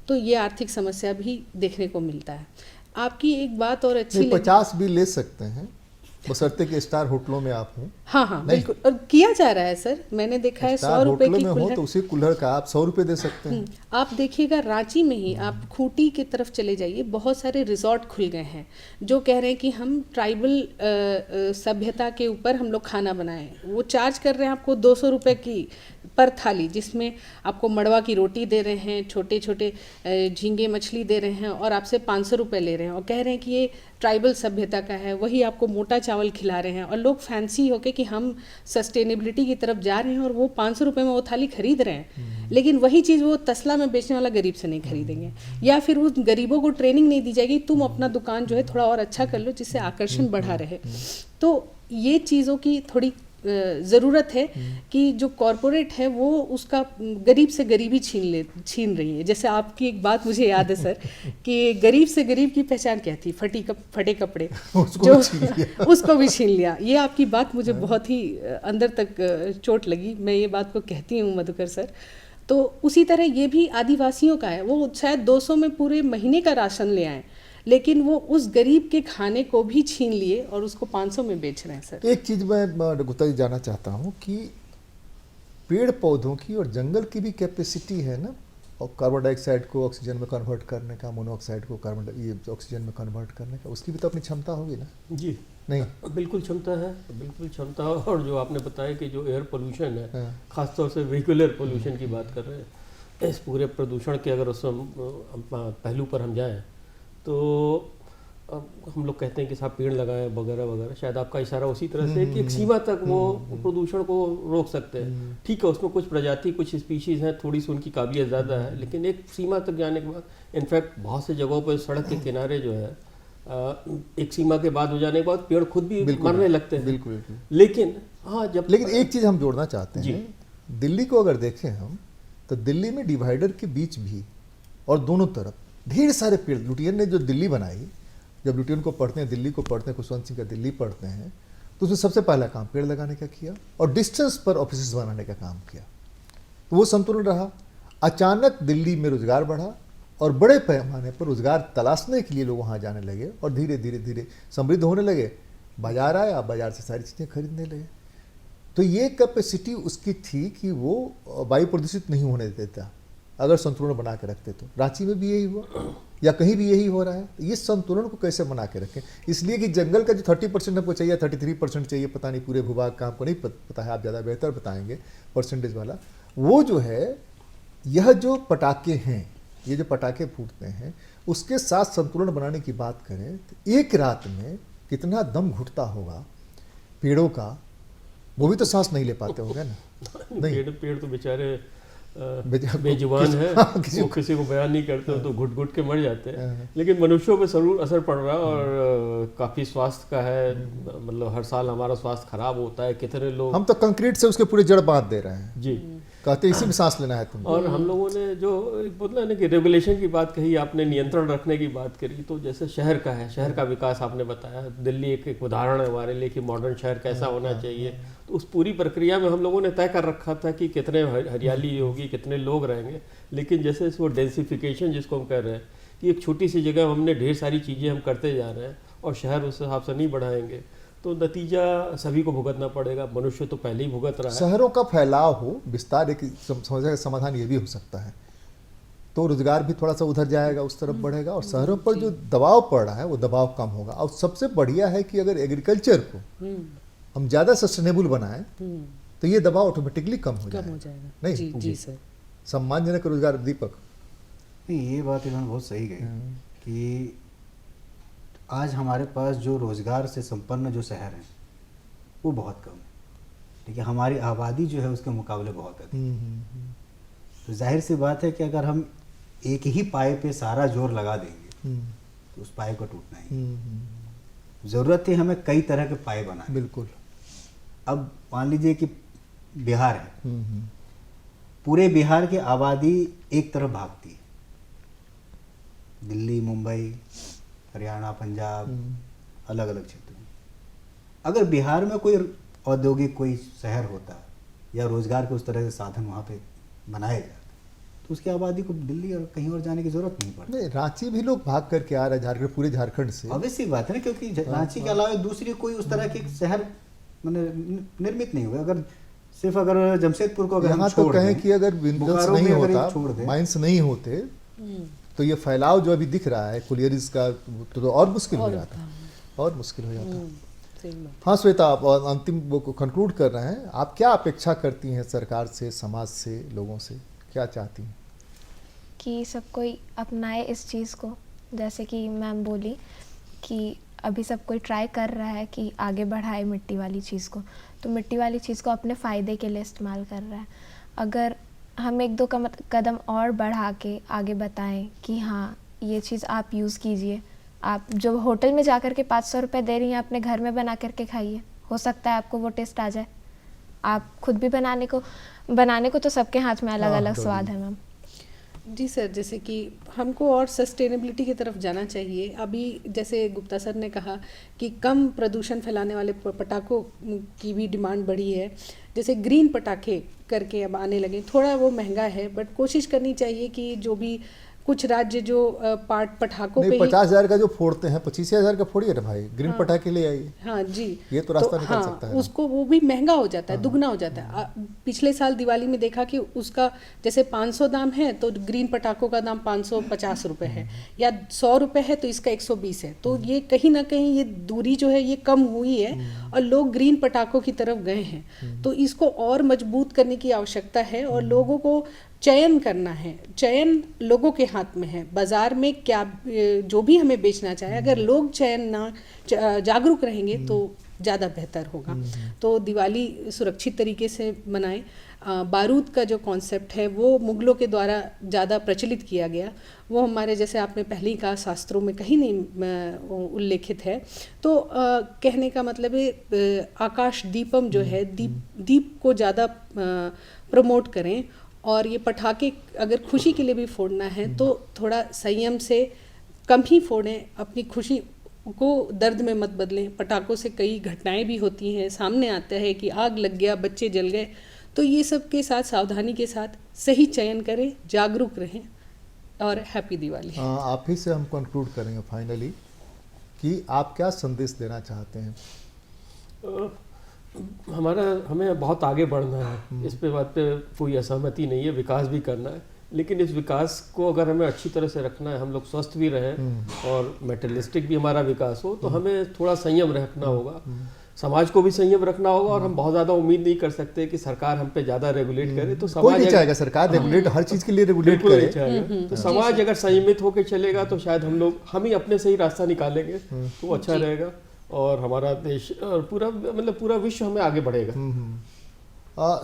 तो ये आर्थिक समस्या भी देखने को मिलता है। आपकी एक बात और अच्छी नहीं, लगी। 50 भी ले सकते हैं, बशर्ते कि स्टार होटलों में आप हों। हाँ हाँ नहीं। बिल्कुल, और किया जा रहा है सर, मैंने देखा है 100 स्टार रुपए होटलों की में हो कुल्हड़। तो उसी कुल्हड़ का आप 100 रुपये दे सकते हैं। आप देखिएगा रांची में ही आप खूंटी की तरफ चले जाइए, बहुत सारे रिजॉर्ट खुल गए हैं जो कह रहे हैं कि हम ट्राइबल सभ्यता के ऊपर हम लोग खाना बनाएं। वो चार्ज कर रहे हैं आपको 200 रुपये की पर थाली, जिसमें आपको मड़वा की रोटी दे रहे हैं, छोटे छोटे झींगे मछली दे रहे हैं और आपसे 500 रुपये ले रहे हैं और कह रहे हैं कि ये ट्राइबल सभ्यता का है। वही आपको मोटा चावल खिला रहे हैं और लोग फैंसी होके कि हम सस्टेनेबिलिटी की तरफ जा रहे हैं और वो 500 रुपये में वो थाली खरीद रहे हैं, लेकिन वही चीज़ वो तसला में बेचने वाला गरीब से नहीं खरीदेंगे। या फिर उस गरीबों को ट्रेनिंग नहीं दी जाएगी, तुम अपना दुकान जो है थोड़ा और अच्छा कर लो जिससे आकर्षण बढ़ा रहे। तो ये चीज़ों की थोड़ी ज़रूरत है कि जो कॉरपोरेट है वो उसका गरीब से गरीबी छीन रही है। जैसे आपकी एक बात मुझे याद है सर कि गरीब से गरीब की पहचान क्या थी? फटे कपड़े, उसको भी छीन लिया। ये आपकी बात मुझे बहुत ही अंदर तक चोट लगी, मैं ये बात को कहती हूँ मधुकर सर। तो उसी तरह ये भी आदिवासियों का है, वो शायद 200 में पूरे महीने का राशन ले आए, लेकिन वो उस गरीब के खाने को भी छीन लिए और उसको 500 में बेच रहे हैं सर। एक चीज़ मैं गुप्ता जी जानना चाहता हूँ कि पेड़ पौधों की और जंगल की भी कैपेसिटी है ना, और कार्बन डाइऑक्साइड को ऑक्सीजन में कन्वर्ट करने का, मोनोऑक्साइड को ये ऑक्सीजन में कन्वर्ट करने का, उसकी भी तो अपनी क्षमता होगी ना? जी नहीं, बिल्कुल क्षमता है, बिल्कुल क्षमता। और जो आपने बताया कि जो एयर पोल्यूशन है, हाँ। खासतौर से व्हीकुलर पोल्यूशन की बात कर रहे हैं, इस पूरे प्रदूषण के अगर उस पहलू पर हम जाएं तो हम लोग कहते हैं कि साहब पेड़ लगाएं वगैरह वगैरह। शायद आपका इशारा उसी तरह से कि एक सीमा तक वो प्रदूषण को रोक सकते हैं। ठीक है, उसमें कुछ प्रजाति, कुछ स्पीशीज़ हैं, थोड़ी सी उनकी काबिलियत ज़्यादा है, लेकिन एक सीमा तक जाने के बाद इनफैक्ट बहुत से जगहों पर सड़क के किनारे जो है एक सीमा के बाद हो जाने के बाद पेड़ खुद भी मरने लगते हैं। बिल्कुल। लेकिन हाँ, लेकिन एक चीज़ हम जोड़ना चाहते हैं, दिल्ली को अगर देखें हम, तो दिल्ली में डिवाइडर के बीच भी और दोनों तरफ ढेर सारे पेड़। लुटियन ने जो दिल्ली बनाई, जब लुटियन को पढ़ते हैं, दिल्ली को पढ़ते हैं, खुशवंत सिंह का दिल्ली पढ़ते हैं, तो उसने सबसे पहला काम पेड़ लगाने का किया और डिस्टेंस पर ऑफिस बनाने का काम किया। तो वो संतुलन रहा। अचानक दिल्ली में रोजगार बढ़ा और बड़े पैमाने पर रोजगार तलाशने के लिए लोग वहाँ जाने लगे और धीरे धीरे धीरे समृद्ध होने लगे। बाजार आया, बाजार से सारी चीज़ें खरीदने लगे। तो ये कैपेसिटी उसकी थी कि वो वायु प्रदूषित नहीं होने देता अगर संतुलन बना के रखते। तो रांची में भी यही हुआ या कहीं भी यही हो रहा है। तो ये संतुलन को कैसे बना के रखें, इसलिए कि जंगल का जो 30% हमको चाहिए, 33% चाहिए, पता नहीं पूरे भूभाग का हमको नहीं पता है, आप ज़्यादा बेहतर बताएंगे परसेंटेज वाला। वो जो है, यह जो पटाखे हैं, ये जो पटाखे फूटते हैं, उसके साथ संतुलन बनाने की बात करें तो एक रात में कितना दम घुटता होगा पेड़ों का, वो भी तो सांस नहीं ले पाते होंगे ना। नहीं, पेड़ तो बेचारे बेजुबान है, वो किसी को बयान नहीं करते हो तो घुट घुट के मर जाते हैं। लेकिन मनुष्यों पे जरूर असर पड़ रहा है और काफ़ी स्वास्थ्य का है। मतलब हर साल हमारा स्वास्थ्य खराब होता है। कितने लोग, हम तो कंक्रीट से उसके पूरे जड़ बांध दे रहे हैं जी, कहते इसी में सांस लेना है तुम। और हम लोगों ने जो बोला ना कि रेगुलेशन की बात कही आपने, नियंत्रण रखने की बात करी, तो जैसे शहर का है, शहर का विकास आपने बताया, दिल्ली एक उदाहरण है हमारे लिए कि मॉडर्न शहर कैसा होना चाहिए। तो उस पूरी प्रक्रिया में हम लोगों ने तय कर रखा था कि कितने हरियाली होगी, कितने लोग रहेंगे। लेकिन जैसे वो डेंसिफिकेशन जिसको हम कह रहे हैं कि एक छोटी सी जगह हमने ढेर सारी चीज़ें हम करते जा रहे हैं और शहर उस हिसाब से नहीं बढ़ाएंगे, तो नतीजा सभी को भुगतना पड़ेगा। मनुष्य तो पहले ही भुगत रहा है। शहरों का फैलाव हो, विस्तार, एक समस्या का समाधान ये भी हो सकता है, तो रोजगार भी थोड़ा सा उधर जाएगा, उस तरफ बढ़ेगा और शहरों पर जो दबाव पड़ रहा है वो दबाव कम होगा। और सबसे बढ़िया है कि अगर एग्रीकल्चर को हम ज़्यादा सस्टेनेबल बनाएं तो ये दबाव ऑटोमेटिकली कम हो जाएगा। नहीं जी, जी सर, सम्मानजनक रोजगार। दीपक, नहीं, ये बात इन्होंने बहुत सही कही कि आज हमारे पास जो रोज़गार से संपन्न जो शहर हैं वो बहुत कम है, ठीक है, हमारी आबादी जो है उसके मुकाबले बहुत अधिक है। तो जाहिर सी बात है कि अगर हम एक ही पाए पे सारा जोर लगा देंगे तो उस पाए को टूटना ही। ज़रूरत है हमें कई तरह के पाए बनाने। बिल्कुल। अब मान लीजिए कि बिहार है, पूरे बिहार की आबादी एक तरफ भागती है, दिल्ली, मुंबई, हरियाणा, पंजाब, अलग अलग क्षेत्र में। अगर बिहार में कोई औद्योगिक कोई शहर होता या रोजगार के उस तरह से साधन वहाँ पे बनाए जाते तो उसकी आबादी को दिल्ली और कहीं और जाने की जरूरत नहीं पड़ती। नहीं, रांची भी लोग भाग करके आ रहे हैं झारखंड, पूरे झारखंड से। ऑब्वियस सी बात है ना, क्योंकि रांची के अलावा दूसरी कोई उस तरह के शहर मैंने निर्मित नहीं हुए। अगर जमशेदपुर को अगर हम यहाँ तो छोड़ कहें दें, कि अगर विंडोज बोकारो नहीं में अगर होता, एक छोड़ दें, माइंस नहीं होते, तो ये फैलाव जो अभी दिख रहा है कुलियरिस का, तो और मुश्किल हो जाता, और मुश्किल हो जाता। सही बात। हाँ श्वेता, आप अंतिम वो को कंक्लूड कर रहे हैं, आप क्या अपेक्षा करती हैं सरकार से, समाज से, लोगों से, क्या चाहती हैं? कि सब कोई अपनाए इस चीज़ को, जैसे कि मैम बोली कि अभी सब कोई ट्राई कर रहा है कि आगे बढ़ाए मिट्टी वाली चीज़ को, तो मिट्टी वाली चीज़ को अपने फ़ायदे के लिए इस्तेमाल कर रहा है। अगर हम एक दो कदम और बढ़ा के आगे बताएं कि हाँ ये चीज़ आप यूज़ कीजिए, आप जो होटल में जाकर के 500 रुपये दे रही हैं अपने घर में बना करके खाइए, हो सकता है आपको वो टेस्ट आ जाए। आप खुद भी बनाने को तो सबके हाथ में अलग अलग स्वाद है मैम। जी सर, जैसे कि हमको और सस्टेनेबिलिटी की तरफ जाना चाहिए। अभी जैसे गुप्ता सर ने कहा कि कम प्रदूषण फैलाने वाले पटाखों की भी डिमांड बढ़ी है। जैसे ग्रीन पटाखे करके अब आने लगे, थोड़ा वो महंगा है, बट कोशिश करनी चाहिए कि जो भी कुछ राज्य जो पटाखों पे नहीं, ही 50,000 का जो फोड़ते हैं, 25,000 का फोड़िए ना भाई, ग्रीन पटाखे ले आइए। हाँ जी, ये तो रास्ता निकल सकता है ना। उसको वो भी महंगा हो जाता है, दुगना हो जाता है। पिछले साल दिवाली में देखा कि उसका जैसे 500 दाम है तो ग्रीन पटाखों का दाम 550 रुपये है, या 100 रुपये है तो इसका 120 है। तो ये कहीं ना कहीं ये दूरी जो है ये कम हुई है और लोग ग्रीन पटाखों की तरफ गए हैं। तो इसको और मजबूत करने की आवश्यकता है और लोगों को चयन करना है। चयन लोगों के हाथ में है, बाजार में क्या जो भी हमें बेचना चाहे, अगर लोग चयन ना जागरूक रहेंगे तो ज़्यादा बेहतर होगा। तो दिवाली सुरक्षित तरीके से मनाएं। बारूद का जो कॉन्सेप्ट है वो मुगलों के द्वारा ज़्यादा प्रचलित किया गया, वो हमारे जैसे आपने पहले ही कहा शास्त्रों में कहीं नहीं उल्लेखित है। तो कहने का मतलब है आकाश दीपम जो है, दीप को ज़्यादा प्रमोट करें। और ये पटाखे अगर खुशी के लिए भी फोड़ना है तो थोड़ा संयम से कम ही फोड़ें, अपनी खुशी को दर्द में मत बदलें। पटाखों से कई घटनाएं भी होती हैं, सामने आता है कि आग लग गया, बच्चे जल गए। तो ये सब के साथ सावधानी के साथ सही चयन करें, जागरूक रहें और हैप्पी दिवाली। आप ही से हम कंक्लूड करेंगे फाइनली कि आप क्या संदेश देना चाहते हैं? हमें बहुत आगे बढ़ना है, इस पे बात पे कोई असहमति नहीं है, विकास भी करना है। लेकिन इस विकास को अगर हमें अच्छी तरह से रखना है, हम लोग स्वस्थ भी रहें और मेटेरियलिस्टिक भी हमारा विकास हो, तो हमें थोड़ा संयम रखना होगा, समाज को भी संयम रखना होगा। और हम बहुत ज़्यादा उम्मीद नहीं कर सकते कि सरकार हम पे ज़्यादा रेगुलेट करे। तो समाज कोई नहीं चाहेगा सरकार रेगुलेट हर चीज़ के लिए रेगुलेट करे। तो समाज अगर संयमित होकर चलेगा तो शायद हम ही अपने सही रास्ता निकालेंगे, तो अच्छा रहेगा और हमारा देश और पूरा विश्व हमें आगे बढ़ेगा।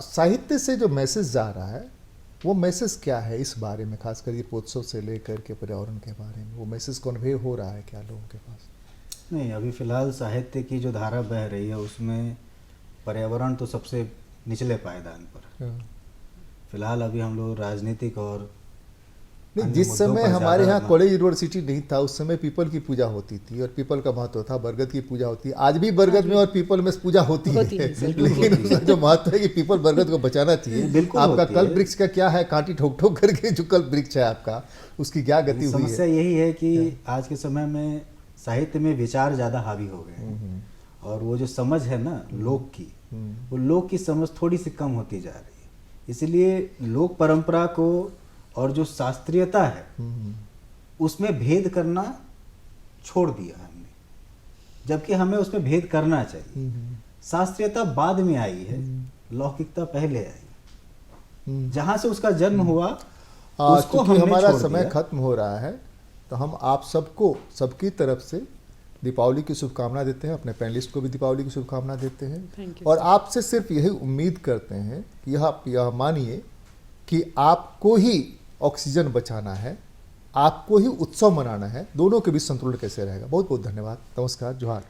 साहित्य से जो मैसेज जा रहा है वो मैसेज क्या है इस बारे में, खासकर ये पोत्सव से लेकर के पर्यावरण के बारे में, वो मैसेज कन्वे हो रहा है क्या लोगों के पास? नहीं, अभी फिलहाल साहित्य की जो धारा बह रही है उसमें पर्यावरण तो सबसे निचले पायदान पर। फिलहाल अभी हम लोग राजनीतिक और नहीं, जिस समय हमारे यहाँ कॉलेज यूनिवर्सिटी नहीं था उस समय पीपल की पूजा होती थी और पीपल का महत्व था, बरगद की पूजा होती है। आज भी बरगद में और पीपल में पूजा होती है, लेकिन उसका जो महत्व है कि पीपल बरगद को बचाना चाहिए। आपका कल वृक्ष का क्या है, कांटी ठोक ठोक करके जो कल वृक्ष है आपका, उसकी क्या गति हुई है? समस्या यही है कि आज के समय में साहित्य में विचार ज़्यादा हावी हो गए हैं और वो जो समझ है ना लोक की, वो लोक की समझ थोड़ी सी कम होती जा रही है। इसलिए लोक परंपरा को और जो शास्त्रीयता है उसमें भेद करना छोड़ दिया हमने, जबकि हमें उसमें भेद करना चाहिए। शास्त्रीयता बाद में आई है, लौकिकता पहले आई। जहां से उसका जन्म हुआ उसको हमने हमारा छोड़ समय दिया। खत्म हो रहा है, तो हम आप सबको सबकी तरफ से दीपावली की शुभकामना देते हैं, अपने पैनलिस्ट को भी दीपावली की शुभकामना देते हैं और आपसे सिर्फ यही उम्मीद करते हैं कि यह मानिए कि आपको ही ऑक्सीजन बचाना है, आपको ही उत्सव मनाना है, दोनों के बीच संतुलन कैसे रहेगा। बहुत बहुत धन्यवाद, नमस्कार, जोहार।